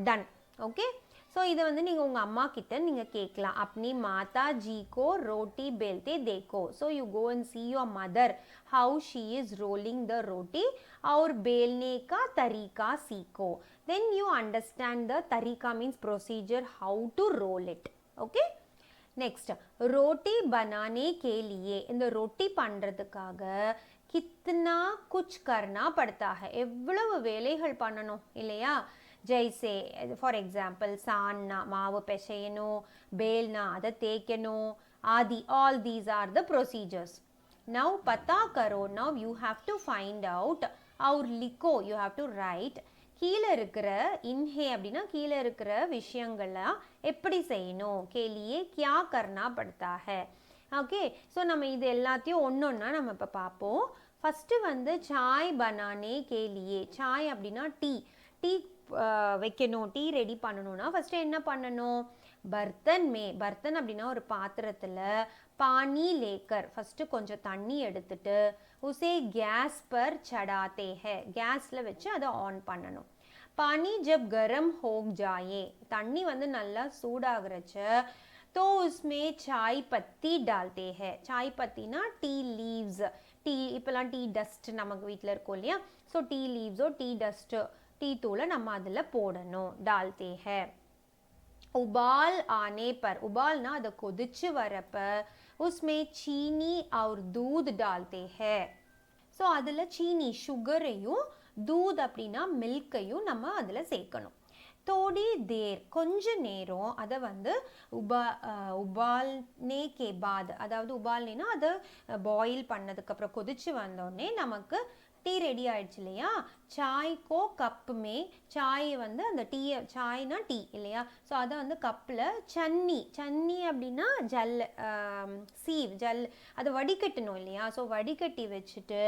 done okay so இத வந்து நீங்க உங்க அம்மா கிட்ட நீங்க கேட்கலாம் अपनी माता जी को रोटी बेलते देखो so you go and see your mother how she is rolling the roti और बेलने का तरीका सीखो then you understand the तरीका means procedure how to roll it okay next रोटी बनाने के लिए இந்த ரொட்டி பண்றதுக்காக कितना कुछ करना पड़ता है எவ்வளவு வேலைகள் பண்ணணும் இல்லையா जैसे फॉर एग्जाम्पल सानना माव पेशयनो बेलना अद तेकनो आदि all these are the procedures now पता करो now you have to find out और लिखो you have to write கீழே இருக்கிற इन्हे அப்படினா கீழே இருக்கிற விஷயங்களை எப்படி செய்யணும் के लिए क्या करना पड़ता है ஓகே சோ நம்ம இது எல்லாத்தையும் ஒண்ணொண்ணா நம்ம இப்ப பாப்போம் ஃபர்ஸ்ட் வந்து चाय बनाने के लिए चाय அப்படினா டீ வைக்கணும் டீ ரெடி பண்ணனும்னா ஃபர்ஸ்ட் என்ன பண்ணனும் பர்த்தன் அப்படினா ஒரு பாத்திரத்துல पानी लेकर ஃபர்ஸ்ட் கொஞ்சம் தண்ணி எடுத்துட்டு उसे गैस पर चढ़ाते हैं गैஸ்ல வச்சு அத ஆன் பண்ணனும் पानी जब गरम हो जाए தண்ணி வந்து நல்லா சூடாகறச்ச तो उसमें चाय पत्ती डालते हैं चाय पत्ती ना टी लीव्स टी இப்பலாம் टी डस्ट நமக்கு வீட்ல இருக்கும் இல்லையா சோ टी लीव्स और टी डस्ट டீ தூளை நம்ம அதில் போடணும். डालते हैं. उबाल आने पर, उबालना அதை கொதிச்சு வரப்ப उसमें चीनी और दूध डालते हैं. ஸோ அதில் சீனி சுகரையும் दूध அப்படின்னா மில்கையும் நம்ம அதில் சேர்க்கணும். थोड़ी देर கொஞ்ச நேரம் அதை வந்து உபால்னே கே பாத், அதாவது உபால்னா அதை பாயில் பண்ணதுக்கப்புறம் கொதிச்சு வந்தோடனே நமக்கு டீ ரெடி ஆயிடுச்சு இல்லையா. சாய்க்கோ கப்புமே, சாய் வந்து அந்த டீயை, சாய்னா டீ இல்லையா, ஸோ அதை வந்து கப்பில் சன்னி அப்படின்னா ஜல், சீவ் ஜல், அதை வடிகட்டணும் இல்லையா. ஸோ வடிகட்டி வச்சுட்டு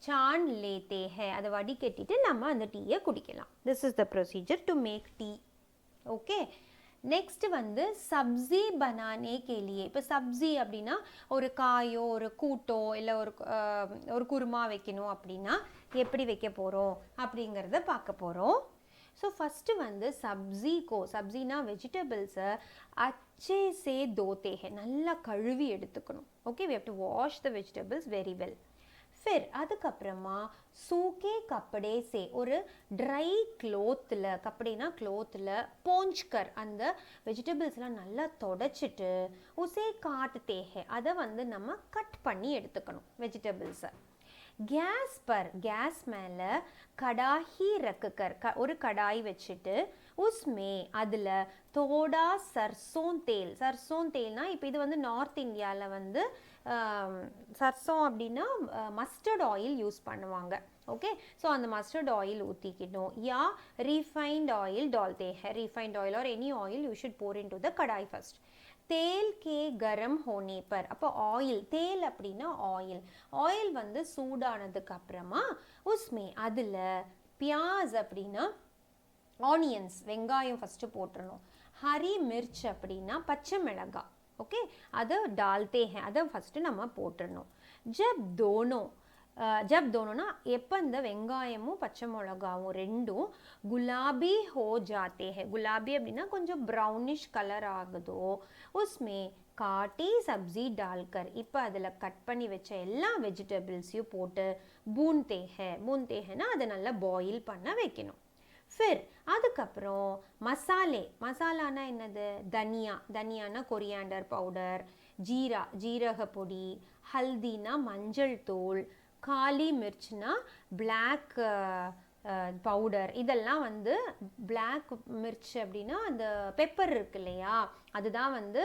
சான் லேத்தே ஹே, அதை வடிகட்டிட்டு நம்ம அந்த டீயை குடிக்கலாம். This is the procedure to make tea. Okay. Next வந்து சப்ஜி பனானே கேலியே. இப்போ சப்ஜி அப்படின்னா ஒரு காயோ ஒரு கூட்டோ இல்லை ஒரு குருமா வைக்கணும் அப்படின்னா எப்படி வைக்க போகிறோம் அப்படிங்கிறத பார்க்க போகிறோம். ஸோ ஃபஸ்ட்டு வந்து சப்ஜினா வெஜிடபிள்ஸை அச்சே சே தோத்தே ஹே, நல்லா கழுவி எடுத்துக்கணும். Okay, we have to wash the vegetables very well. फिर அதுக்கப்புறமா सूखे कपड़े से, ஒரு ட்ரை க்ளோத்தில், கப்படேனா க்ளோத்தில் போஞ்ச்கர் அந்த வெஜிடபிள்ஸ்லாம் நல்லா தொடச்சிட்டு உசே காட்டுத்தே ஹே, அதை வந்து நம்ம கட் பண்ணி எடுத்துக்கணும் வெஜிடபிள்ஸை. கேஸ் பர், கேஸ் மேலே கடாஹி ரக்குக்கர், ஒரு கடாய் வச்சுட்டு உஸ்மே அதில் தோடா சர்சோன் தேல்னா இப்போ இது வந்து நார்த் இந்தியாவில் வந்து சர்சோம் அப்படின்னா மஸ்டர்ட் ஆயில் யூஸ் பண்ணுவாங்க. ஓகே, ஸோ அந்த மஸ்டர்ட் ஆயில் ஊற்றிக்கணும். யா ரீஃபைண்ட் ஆயில் டால்தே ஹே, refined oil or any oil you should pour in to the kadai first. தேல் கே கரம் ஹோனே பர், அப்போ ஆயில், தேல் அப்படின்னா ஆயில் வந்து சூடானதுக்கு அப்புறமா உஸ்மே அதில் பியாஸ் அப்படின்னா ஆனியன்ஸ், வெங்காயம் ஃபஸ்ட்டு போட்டுடணும். ஹரி மிர்ச் அப்படின்னா பச்சை மிளகாய். ஓகே, அதை டால்தே ஹே, அதை ஃபஸ்ட்டு நம்ம போட்டுடணும். ஜப் தோனோனா எப்போ இந்த வெங்காயமும் பச்சை மிளகாவும் ரெண்டும் குலாபி ஹோ ஜாத்தே ஹே, குலாபி அப்படின்னா கொஞ்சம் ப்ரௌனிஷ் கலர் ஆகுதோ உஸ்மே காட்டி சப்ஜி டால்கர், இப்போ அதில் கட் பண்ணி வச்ச எல்லா வெஜிடபிள்ஸையும் போட்டு பூன்தே ஹேனா அதை நல்லா பாயில் பண்ண வைக்கணும். ஃபிர் அதுக்கப்புறம் மசாலானா என்னது, தனியானா கொரியாண்டர் பவுடர், ஜீரக பொடி, ஹல்தினா மஞ்சள் தூள், காலி மிர்ச்னா பிளாக் பவுடர், இதெல்லாம் வந்து பிளாக் மிர்ச் அப்படின்னா அந்த பெப்பர் இருக்கு இல்லையா, அதுதான் வந்து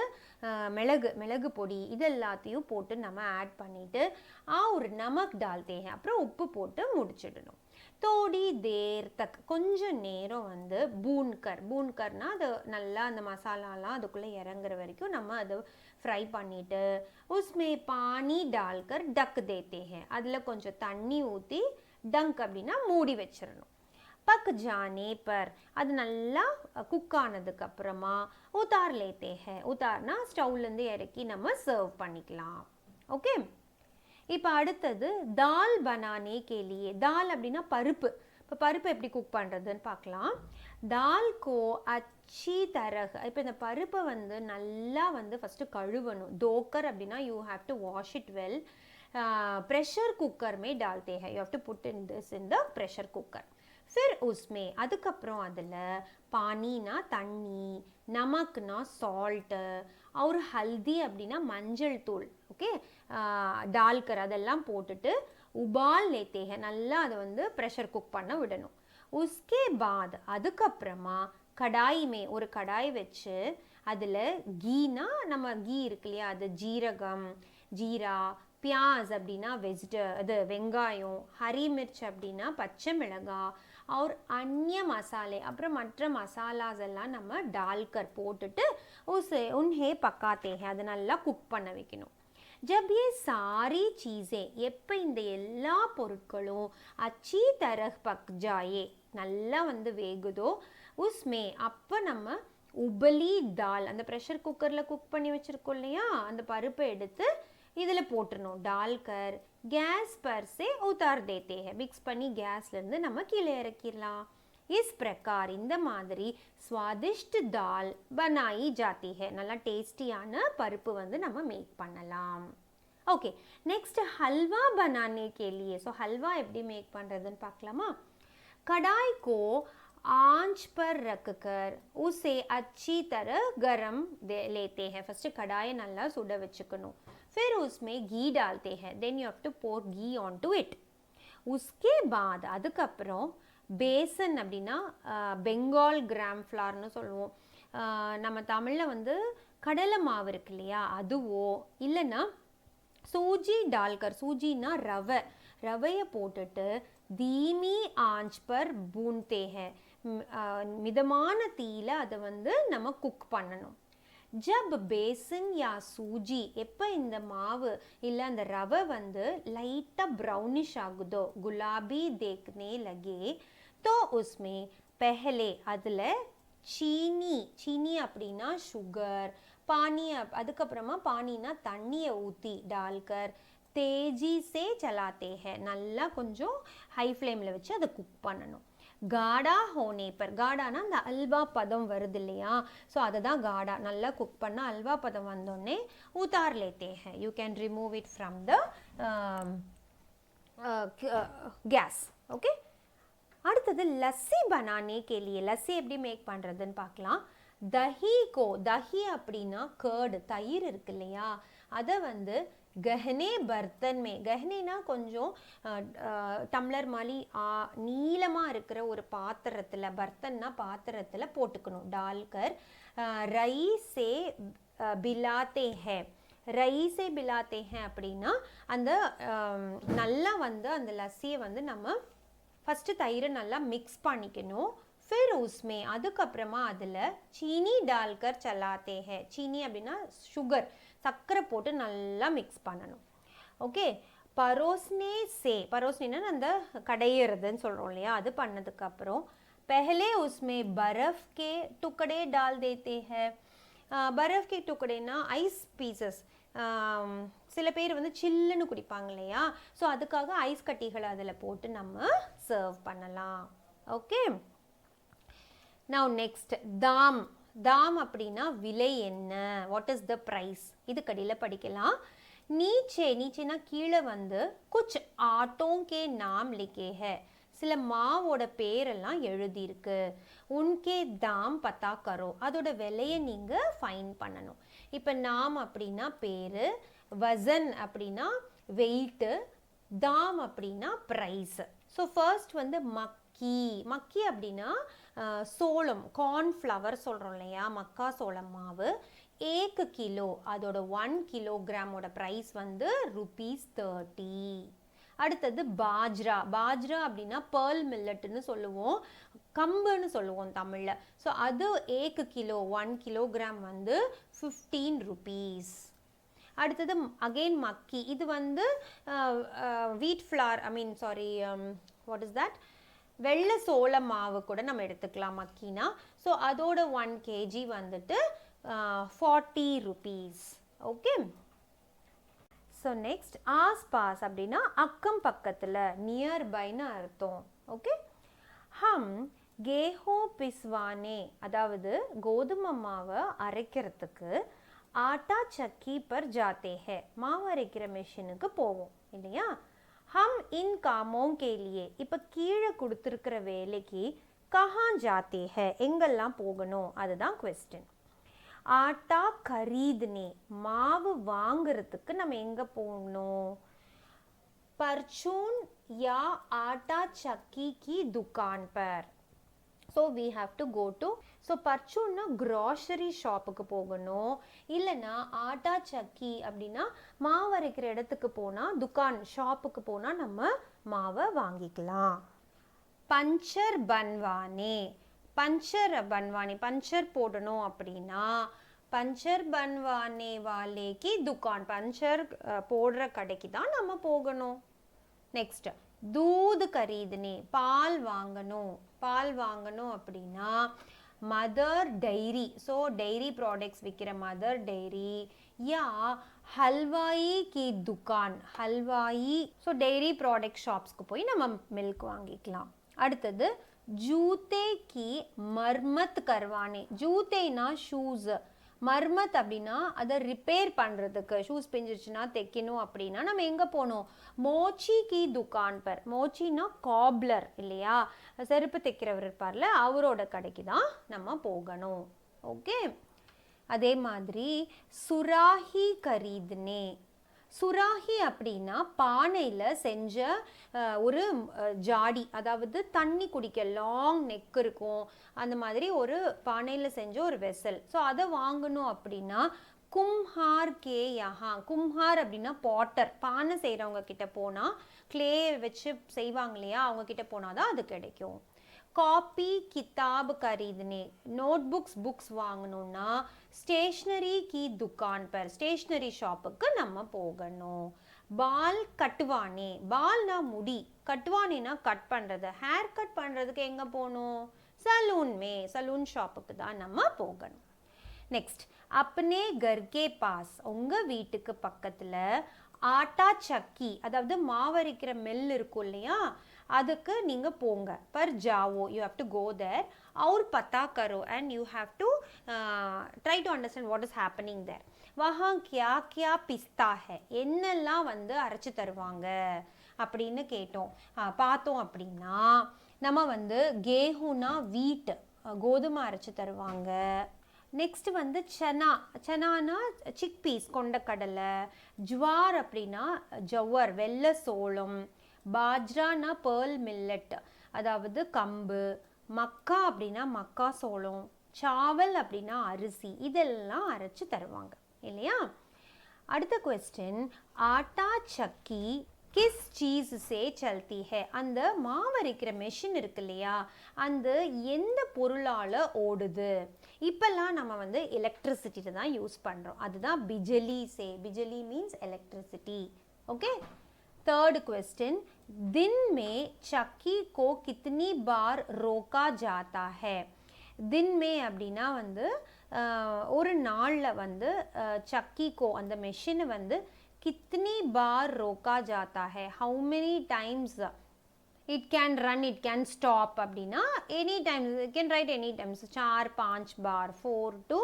மிளகு பொடி, இது எல்லாத்தையும் போட்டு நம்ம ஆட் பண்ணிவிட்டு ஒரு நமக் டால்தே ஹே, அப்புறம் உப்பு போட்டு முடிச்சிடணும். தோடி தேர் தக், கொஞ்சம் நேரம் வந்து பூன்கர்னா அது நல்லா அந்த மசாலாலாம் அதுக்குள்ளே இறங்குற வரைக்கும் நம்ம அதை ஃப்ரை பண்ணிவிட்டு உஸ்மே பானி டால்கர் டக் தேத்தே ஹே, அதில் கொஞ்சம் தண்ணி ஊற்றி டங்க் அப்படின்னா மூடி வச்சிடணும். பக் ஜானே பர், அது நல்லா குக் ஆனதுக்கு அப்புறமா உத்தார் லேத்தே ஹே, உத்தார்னா ஸ்டவ்லேருந்து இறக்கி நம்ம சர்வ் பண்ணிக்கலாம். ஓகே, இப்போ அடுத்தது தால் பனானே கேலியே. தால் அப்படின்னா பருப்பு. இப்போ பருப்பு எப்படி குக் பண்ணுறதுன்னு பார்க்கலாம். தால் கோ அச்சி தரகு, இப்போ இந்த பருப்பை வந்து நல்லா வந்து ஃபஸ்ட்டு கழுவணும். தோக்கர் அப்படின்னா you have to wash it well. Pressure cooker में डालते हैं, you have to put in this in the pressure cooker. फिर उसमें அதுக்கப்புறம் அதில் பானினா தண்ணி, நமக்னா சால்ட்டு, और ஹல்தி அப்படின்னா மஞ்சள் தூள், ஓகே, டால்கர் அதெல்லாம் போட்டுட்டு உபால் லேத்தே ஹே, நல்லா அதை வந்து ப்ரெஷர் குக் பண்ண விடணும். உஸ்கே பாத் அதுக்கப்புறமா கடாயுமே ஒரு கடாய் வச்சு அதில் கீனா நம்ம கீ இருக்கு இல்லையா, அது ஜீரா, பியாஸ் அப்படின்னா அது வெங்காயம், ஹரி மிர்ச் அப்படின்னா பச்சை மிளகாய், और अन्य मसाले, அப்புறம் மற்ற மசாலாஸ் எல்லாம் நம்ம டால்கர் போட்டுட்டு உன்ஹே பக்காத்தே ஹே, அதை நல்லா குக் பண்ண வைக்கணும். ஜப் ये सारी चीज़ें, எப்போ இந்த எல்லா பொருட்களும் அச்சி தரஹ் பக் ஜாயே, நல்லா வந்து வேகுதோ உஸ்மே, அப்போ நம்ம உபலி தால், அந்த ப்ரெஷர் குக்கரில் குக் பண்ணி வச்சுருக்கோம் இல்லையா, அந்த பருப்பை எடுத்து இதில் போட்டுடணும். டால்கர் गैस पर से उतार देते हैं, मिक्स பண்ணி கேஸ்லேருந்து நம்ம கீழே இறக்கிடலாம். इस प्रकार இந்த மாதிரி स्वादिष्ट दाल बनाई जाती है, நல்லா டேஸ்டியான பருப்பு வந்து நம்ம மேக் பண்ணலாம். ஓகே, நெக்ஸ்ட் ஹல்வா बनाने के लिए, ஸோ ஹல்வா எப்படி மேக் பண்ணுறதுன்னு பார்க்கலாமா. कढ़ाई को आंच पर रखकर उसे अच्छी तरह गरम लेते हैं. फर्स्ट कढ़ाई नल्ला सुड वच्चुकணும். फिर उसमें घी डालते हैं. then you have to pour ghee onto it. उसके बाद அதுக்கப்புறம் பேசன் அப்படின்னா பெங்கால் கிராம் ஃப்ளார்னு சொல்லுவோம். நம்ம தமிழில் வந்து கடலை மாவு இருக்கு இல்லையா, அதுவோ இல்லைன்னா सूजी डालकर, सूजीना रवे, रवैயை போட்டுட்டு धीमी आंच पर भूनते हैं. மிதமான தீயில அதை வந்து நம்ம குக் பண்ணணும். जब बेसन या सूजी எப்போ இந்த மாவு இல்லை அந்த ரவை வந்து லைட்டாக ப்ரௌனிஷ் ஆகுதோ, गुलाबी देखने लगे तो उसमें पहले அதில் चीनी அப்படின்னா சுகர், पानी அதுக்கப்புறமா பானினா தண்ணியை ஊற்றி डालकर तेजी से चलाते हैं. நல்லா கொஞ்சம் ஹை ஃப்ளேமில் வச்சு அதை குக் பண்ணணும். गाढ़ा होने पर, गाढ़ाना அந்த அல்வா பதம் வருது இல்லையா, ஸோ அதை தான் गाढ़ा. நல்லா குக் பண்ணால் அல்வா பதம் வந்தோடனே उतार लेते हैं. you can remove it from the gas. okay. அடுத்தது லஸ்ஸி बनाने के लिए, லஸ்ஸி எப்படி மேக் பண்ணுறதுன்னு பார்க்கலாம். दही को, दही அப்படின்னா கேர்டு, தயிர் இருக்கு இல்லையா, அதை வந்து गहने बर्तन में, गहनेனா கொஞ்சம் டம்ளர் மாதிரி நீளமாக இருக்கிற ஒரு பாத்திரத்தில், பர்த்தன்னா பாத்திரத்தில் போட்டுக்கணும். டால்கர் ரை சே பிலாத்தே ஹே, ரை சே பிலாத்தே ஹே அப்படின்னா அந்த நல்லா வந்து அந்த லஸ்ஸியை வந்து நம்ம ஃபஸ்ட்டு தயிரை நல்லா மிக்ஸ் பண்ணிக்கணும். फिर उसमें அதுக்கப்புறமா அதில் चीनी डालकर चलाते हैं. चीनी அப்படின்னா சுகர், சர்க்கரை போட்டு நல்லா மிக்ஸ் பண்ணணும். ஓகே. பரோஸ்னே சே, பரோஸ்னேன்னா அந்த கடையிறதுன்னு சொல்கிறோம் இல்லையா, அது பண்ணதுக்கப்புறம் पहले उसमें बर्फ़ के टुकड़े डाल देते हैं. बर्फ़ के टुकड़ेना ஐஸ் பீசஸ். சில பேர் வந்து சில்லுன்னு குடிப்பாங்க இல்லையா, ஸோ அதுக்காக ஐஸ் கட்டிகளை அதில் போட்டு நம்ம சர்வ் பண்ணலாம். ஓகே. now next தாம். தாம் அப்படின்னா விலை என்ன, வாட் இஸ் த ப்ரைஸ், இது கடையில் படிக்கலாம். நீச்சே, நீச்சேனா கீழே வந்து குச் ஆட்டோं के नाम लिखे हैं, சில மாவோட பேரெல்லாம் எழுதியிருக்கு. உன்கே தாம் பத்தா கரோ, அதோட விலையை நீங்கள் ஃபைன் பண்ணணும். இப்போ நாம் அப்படின்னா பேர், வசன் அப்படின்னா வெயிட்டு, தாம் அப்படின்னா ப்ரைஸ். ஸோ ஃபர்ஸ்ட் வந்து மக்கி. மக்கி அப்படின்னா சோளம், கார்ன்ஃப்ளவர் சொல்கிறோம் இல்லையா, மக்கா சோளம் மாவு. 1 கிலோ, அதோட 1 கிலோகிராமோட ப்ரைஸ் வந்து ₹30. அடுத்தது பாஜ்ரா. பாஜ்ரா அப்படின்னா பேர்ல் மில்லட்டுன்னு சொல்லுவோம், கம்புன்னு சொல்லுவோம் தமிழில். ஸோ அது 1 கிலோ, 1 கிலோகிராம் வந்து ₹15. அடுத்தது அகெயின் மக்கி. இது வந்து வீட் ஃப்ளார், வாட் இஸ் தட், வெள்ளை சோள மாவு கூட நம்ம எடுத்துக்கலாம் மக்கினா. ஸோ அதோட 1 kg வந்துட்டு ₹40. ஓகே. ஸோ நெக்ஸ்ட் ஆஸ்பாஸ் அப்படின்னா அக்கம் பக்கத்தில், நியர்பைன்னு அர்த்தம். ஓகே. ஹம் கேஹோ பிஸ்வானே, அதாவது கோதுமை மாவை அரைக்கிறதுக்கு ஆட்டா சக்கி பர் ஜாத்தே ஹே, மாவு அரைக்கிற மிஷினுக்கு போவோம் இல்லையா. ஹம் இன் காமோं के लिए, இப்போ கீழே கொடுத்துருக்கிற வேலைக்கு கஹா ஜாத்தே ஹே, எங்கெல்லாம் போகணும், அதுதான் கொஸ்டின். ஆட்டா கரீத்னே, மாவு வாங்கிறதுக்கு நம்ம எங்கே போகணும், பர்ச்சூன் யா ஆட்டா சக்கி கி துக்கான் பர். So we have to go to, so பர்ச்சூன்னா க்ராசரி ஷாப்புக்கு போகணும், இல்லைன்னா ஆட்டா சக்கி அப்படின்னா மாவு அரைக்கிற இடத்துக்கு போனால், துக்கான் ஷாப்புக்கு போனால் நம்ம மாவை வாங்கிக்கலாம். பஞ்சர் பன்வானே, பஞ்சர் பன்வானே, பஞ்சர் போடணும் அப்படின்னா பஞ்சர் பன்வானே வாலேக்கு துக்கான், பஞ்சர் போடுற கடைக்கு தான் நம்ம போகணும். நெக்ஸ்ட் दूध खरीदने, பால் வாங்கணும். பால் வாங்கணும் அப்படின்னா Mother Dairy, so dairy products விற்கிற மதர் டைரி யா ஹல்வாயி கி துக்கான், ஹல்வாயி, ஸோ டைரி ப்ராடக்ட் ஷாப்ஸ்க்கு போய் நம்ம மில்க் வாங்கிக்கலாம். அடுத்தது ஜூத்தே கி மர்மத் கர்வானே, ஜூத்தேனா ஷூஸ், மர்மத் அப்படின்னா அதை ரிப்பேர் பண்ணுறதுக்கு, ஷூஸ் பிஞ்சிருச்சுன்னா தைக்கணும் அப்படின்னா நம்ம எங்கே போகணும்? மோச்சி கி துக்கான் பர். மோச்சின்னா காப்லர் இல்லையா, செருப்பு தைக்கிறவர் இருப்பார்ல, அவரோட கடைக்கு தான் நம்ம போகணும். ஓகே. அதே மாதிரி சுராஹி கரீத்னே. சுராஹி அப்படின்னா பானையில் செஞ்ச ஒரு ஜாடி, அதாவது தண்ணி குடிக்க லாங் நெக் இருக்கும், அந்த மாதிரி ஒரு பானையில் செஞ்ச ஒரு வெசல். ஸோ அதை வாங்கணும் அப்படின்னா கும்ஹார் கே யஹா. கும்ஹார் அப்படின்னா பாட்டர், பானை செய்கிறவங்க கிட்ட போனால், கிளே வச்சு செய்வாங்க இல்லையா, அவங்க கிட்ட போனால் தான் அது கிடைக்கும். காப்பி கிதாப் கரீத்னே. நோட் புக்ஸ் வாங்கணும்னா ஸ்டேஷ்னரி கி துக்கான் பர், ஸ்டேஷ்னரி ஷாப்புக்கு நம்ம போகணும். பால் கட்டுவானே. பால்னா முடி, கட்டுவானேனா கட் பண்ணுறது, ஹேர் கட் பண்ணுறதுக்கு எங்கே போகணும்? சலூன் ஷாப்புக்கு தான் நம்ம போகணும். Next, Apne கர்கே pass. உங்கள் வீட்டுக்கு பக்கத்தில் ஆட்டா சக்கி, அதாவது மாவரிக்கிற மெல் இருக்கும் இல்லையா, அதுக்கு நீங்கள் போங்க. பர் ஜாவோ, you have to go there. और पता करो and you have to try to understand what is happening there. वहाँ क्या क्या पिस्ता है, என்னெல்லாம் வந்து அரைச்சி தருவாங்க அப்படின்னு கேட்டோம், பார்த்தோம் அப்படின்னா நம்ம வந்து கேஹுனா வீட், கோதுமை அரைச்சி தருவாங்க. நெக்ஸ்ட் வந்து சனானா சிக் பீஸ், கொண்டக்கடலை. ஜுவார் அப்படின்னா ஜவ்வர், வெள்ளை சோளம். பாஜ்ரானா பேர்ல் மில்லட், அதாவது கம்பு. மக்கா அப்படின்னா மக்கா சோளம். சாவல் அப்படின்னா அரிசி. இதெல்லாம் அரைச்சி தருவாங்க இல்லையா. அடுத்த question, atta Sakki kiss cheese சே சல்தி ஹே. அந்த மாவரைக்கிற மெஷின் இருக்கு இல்லையா, அந்த எந்த பொருளால் ஓடுது? இப்போல்லாம் நம்ம வந்து எலக்ட்ரிசிட்டி தான் யூஸ் பண்ணுறோம், அதுதான் பிஜலி சே. பிஜலி means electricity. Okay. Third question, दिन में चक्की को कितनी बार रोका जाता है? दिन में அப்படின்னா வந்து ஒரு நாளில் வந்து சக்கிக்கோ அந்த மெஷினை வந்து कितनी बार रोका जाता है, how many times it can run, it can stop அப்படின்னா any time, you can write any times, 4-5 bar, 4 to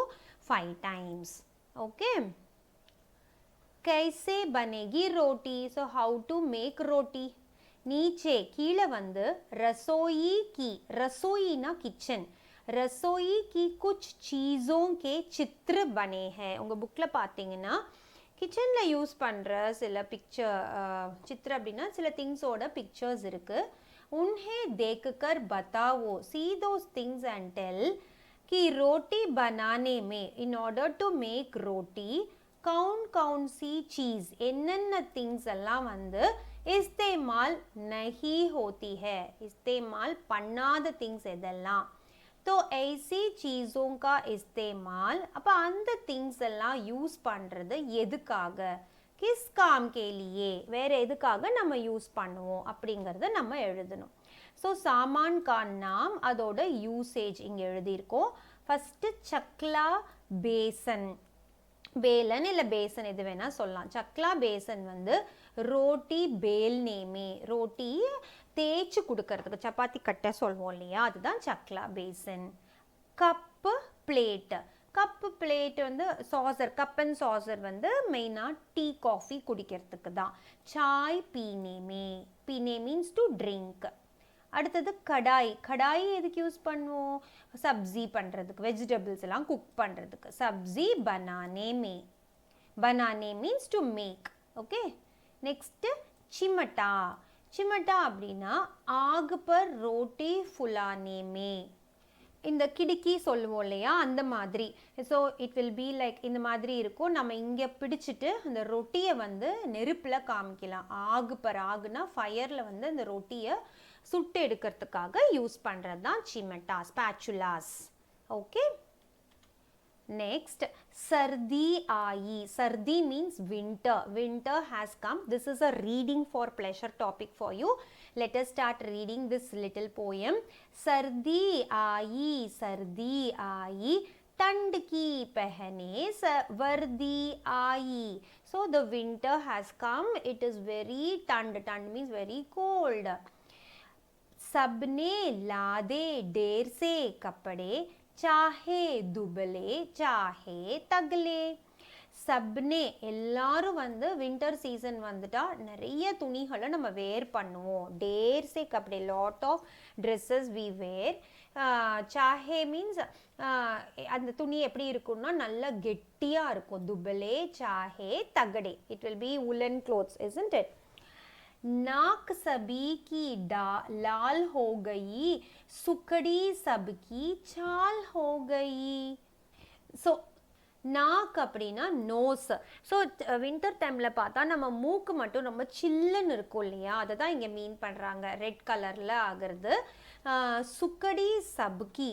5 times. okay. कैसे बनेगी रोटी? सो हाउ टू मेक रोटी. नीचे கீழே வந்து रसोई की, रसोईना किचन, रसोई की कुछ चीज़ों के चित्र बने हैं. உங்கள் புக்கில் பார்த்தீங்கன்னா கிச்சனில் யூஸ் பண்ணுற சில சித்திர அப்படின்னா சில திங்ஸோட பிக்சர்ஸ் இருக்குது. उन्हें देखकर बताओ, see those things and tell कि रोटी बनाने में, in order to make रोटी, कौन सी चीज़, என்னென்ன திங்ஸ் எல்லாம் வந்து इस्तेमाल नहीं होती है, इस्तेमाल பண்ணாத திங்ஸ் எதெல்லாம். तो ऐसी चीज़ों का इस्तेमाल, அப்போ அந்த திங்ஸ் எல்லாம் யூஸ் பண்ணுறது எதுக்காக, கிஸ் காம் கே லியே, வேறு எதுக்காக நம்ம யூஸ் பண்ணுவோம் அப்படிங்கிறத நம்ம எழுதணும். ஸோ சாமான் கா நாம், அதோட யூசேஜ் இங்கே எழுதியிருக்கோம். ஃபஸ்ட்டு சக்லா பேசன், பேலன் இல்லை பேசன் எது வேணால் சொல்லலாம். சக்லா பேசன் வந்து ரோட்டி பேல்னேமே, ரோட்டி தேய்ச்சி கொடுக்கறதுக்கு, சப்பாத்தி கட்டை சொல்வோம் இல்லையா, அதுதான் சக்லா பேசன். கப்பு பிளேட்டு, கப்பு பிளேட் வந்து சாசர், கப் அண்ட் சாசர் வந்து மெயினாக டீ காஃபி குடிக்கிறதுக்கு தான். சாய் பீனேமே, பீனே மீன்ஸ் டு ட்ரிங்க். அடுத்தது கடாய், கடாய் எதுக்கு யூஸ் பண்ணுவோம், சப்ஜி பண்ணுறதுக்கு, வெஜிடபிள்ஸ் எல்லாம் குக் பண்ணுறதுக்கு. சப்ஜி பனானே மே, பனானே means to make. Okay. Next சிமட்டா, சிமட்டா அப்படின்னா ஆகு பர் ரோட்டி ஃபுலானே மே, இந்த கிடுக்கி சொல்லுவோம் இல்லையா அந்த மாதிரி. So it will be like இந்த மாதிரி இருக்கும், நம்ம இங்கே பிடிச்சிட்டு அந்த ரொட்டியை வந்து நெருப்பில் காமிக்கலாம். ஆகு பர், ஆகுனா ஃபயரில் வந்து அந்த ரொட்டியை சுட்டு எடுக்கிறதுக்காக யூஸ் பண்ணுறது தான் சிமட்டா, spatulas. Okay. Next, sardi aayi. Sardi means winter. Winter has come. This is a reading for pleasure topic for you. Let us start reading this little poem. Sardi aayi, ठंड की पहने वर्दी आई. So the winter has come. It is very ठंड means very cold. सबने लादे ढेर से कपड़े, चाहे दुबले चाहे तगले सबने எல்லாரும் வந்து வின்டர் சீசன் வந்துட்டா நிறைய துணிகளை நம்ம வேர் பண்ணுவோம் டேர் சேக் அப்படி lot of dresses we wear சாஹே மீன்ஸ் அந்த துணி எப்படி இருக்கும்னா நல்லா கெட்டியாக இருக்கும் துபலே சாஹே தகடே it will be woolen clothes isn't it नाक सभी की लाल हो गई सुकड़ी सबकी चाल हो गई so நாக் அப்படின்னா நோஸ் ஸோ வின்டர் டைமில் பார்த்தா நம்ம மூக்கு மட்டும் ரொம்ப சில்லுன்னு இருக்கும் இல்லையா அதை தான் இங்கே மீன் பண்ணுறாங்க ரெட் கலரில் ஆகிறது சுக்கடி சப்கி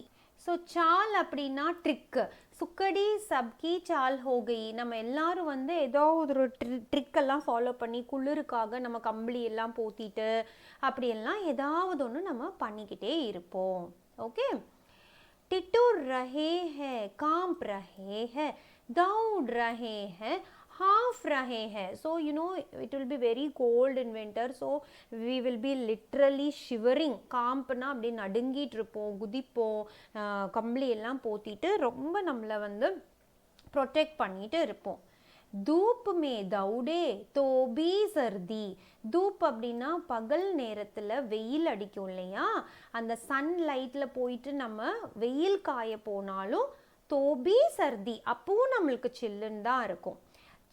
ஸோ சால் அப்படின்னா ட்ரிக்கு சுக்கடி சப்கி சால் ஹோகை நம்ம எல்லாரும் வந்து ஏதோ ஒரு ட்ரிக்கெல்லாம் ஃபாலோ பண்ணி குளிருக்காக நம்ம கம்பளி எல்லாம் போத்திட்டு அப்படியெல்லாம் ஏதாவது ஒன்று நம்ம பண்ணிக்கிட்டே இருப்போம் ஓகே टिटुर रहे हैं कांप रहे हैं दौड़ रहे हैं half रहे हैं so you know it will be very cold in winter so we will be literally shivering காம்ப்னா அப்படி நடுங்கிட்டு இருப்போம் குதிப்போம் கம்பளி எல்லாம் போத்திட்டு ரொம்ப நம்மளை வந்து ப்ரொடெக்ட் பண்ணிட்டு இருப்போம் धूप में दौड़े तो भी सर्दी धूप அப்படின்னா பகல் நேரத்தில் வெயில் அடிக்கும் இல்லையா அந்த சன் லைட்டில் போயிட்டு நம்ம வெயில் காய போனாலும் தோபி சர்தி அப்பவும் நம்மளுக்கு சில்லுன்னு தான் இருக்கும்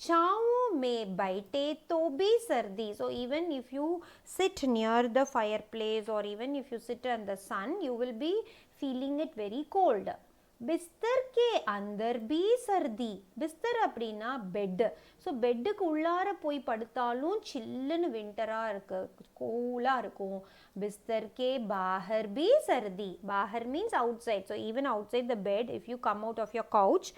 छाँव में बैठे तो भी सर्दी so even if you sit near the fireplace or even if you sit in the sun you will be feeling it very cold बिस्तर के अंदर भी सर्दी बिस्तर அப்படின்னா பெட் ஸோ பெட்டுக்கு உள்ளார போய் படுத்தாலும் சில்லுன்னு வின்டராக இருக்கு கூலாக இருக்கும் பிஸ்தர் கே பாஹர் பி சர்தி பாஹர் means outside so even outside the bed if you come out of your couch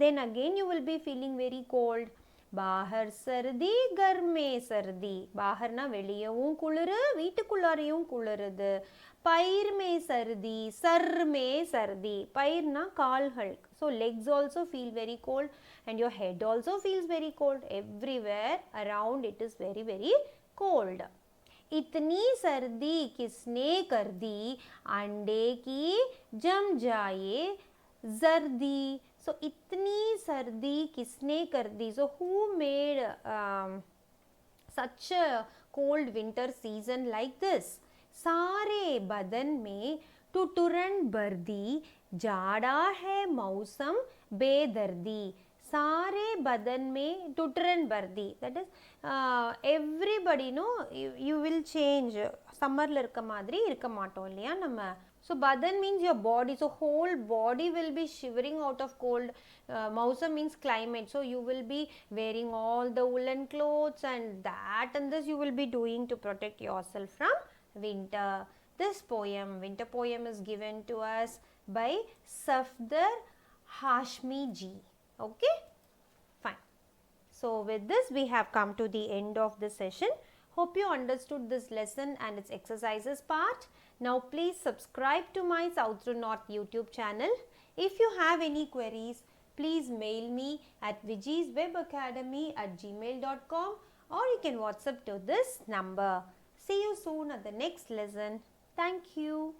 then again you will be feeling very cold பாஹர் சர்தி கர்மே சர்தி பாஹர்னா வெளியவும் குளிரு வீட்டுக்குள்ளாரையும் குளிருது பயிர் மே சர்தி சர் மே சர்தி பயிர்னா கால்கள் so legs also feel very cold and your head also feels very cold everywhere around it is very very cold इतनी सर्दी किसने कर दी अंडे की जम जाए जर्दी so इतनी सर्दी किसने कर दी so who made such a cold winter season like this सारे बदन में टुटुरन बर्दी जाड़ा है मौसम बेदर्दी सारे बदन में टुटुरन बर्दी that is everybody know you will change சம்மரில் இருக்க மாதிரி இருக்க மாட்டோம் இல்லையா நம்ம so badan means your body so whole body will be shivering out of cold mausam means climate so you will be wearing all the woolen clothes and that and this you will be doing to protect yourself from winter this poem winter poem is given to us by Safdar Hashmi ji okay fine so with this we have come to the end of this session hope you understood this lesson and its exercises part now please subscribe to my South to North YouTube channel if you have any queries please mail me at vijiswebacademy@gmail.com or you can WhatsApp to this number see you soon at the next lesson thank you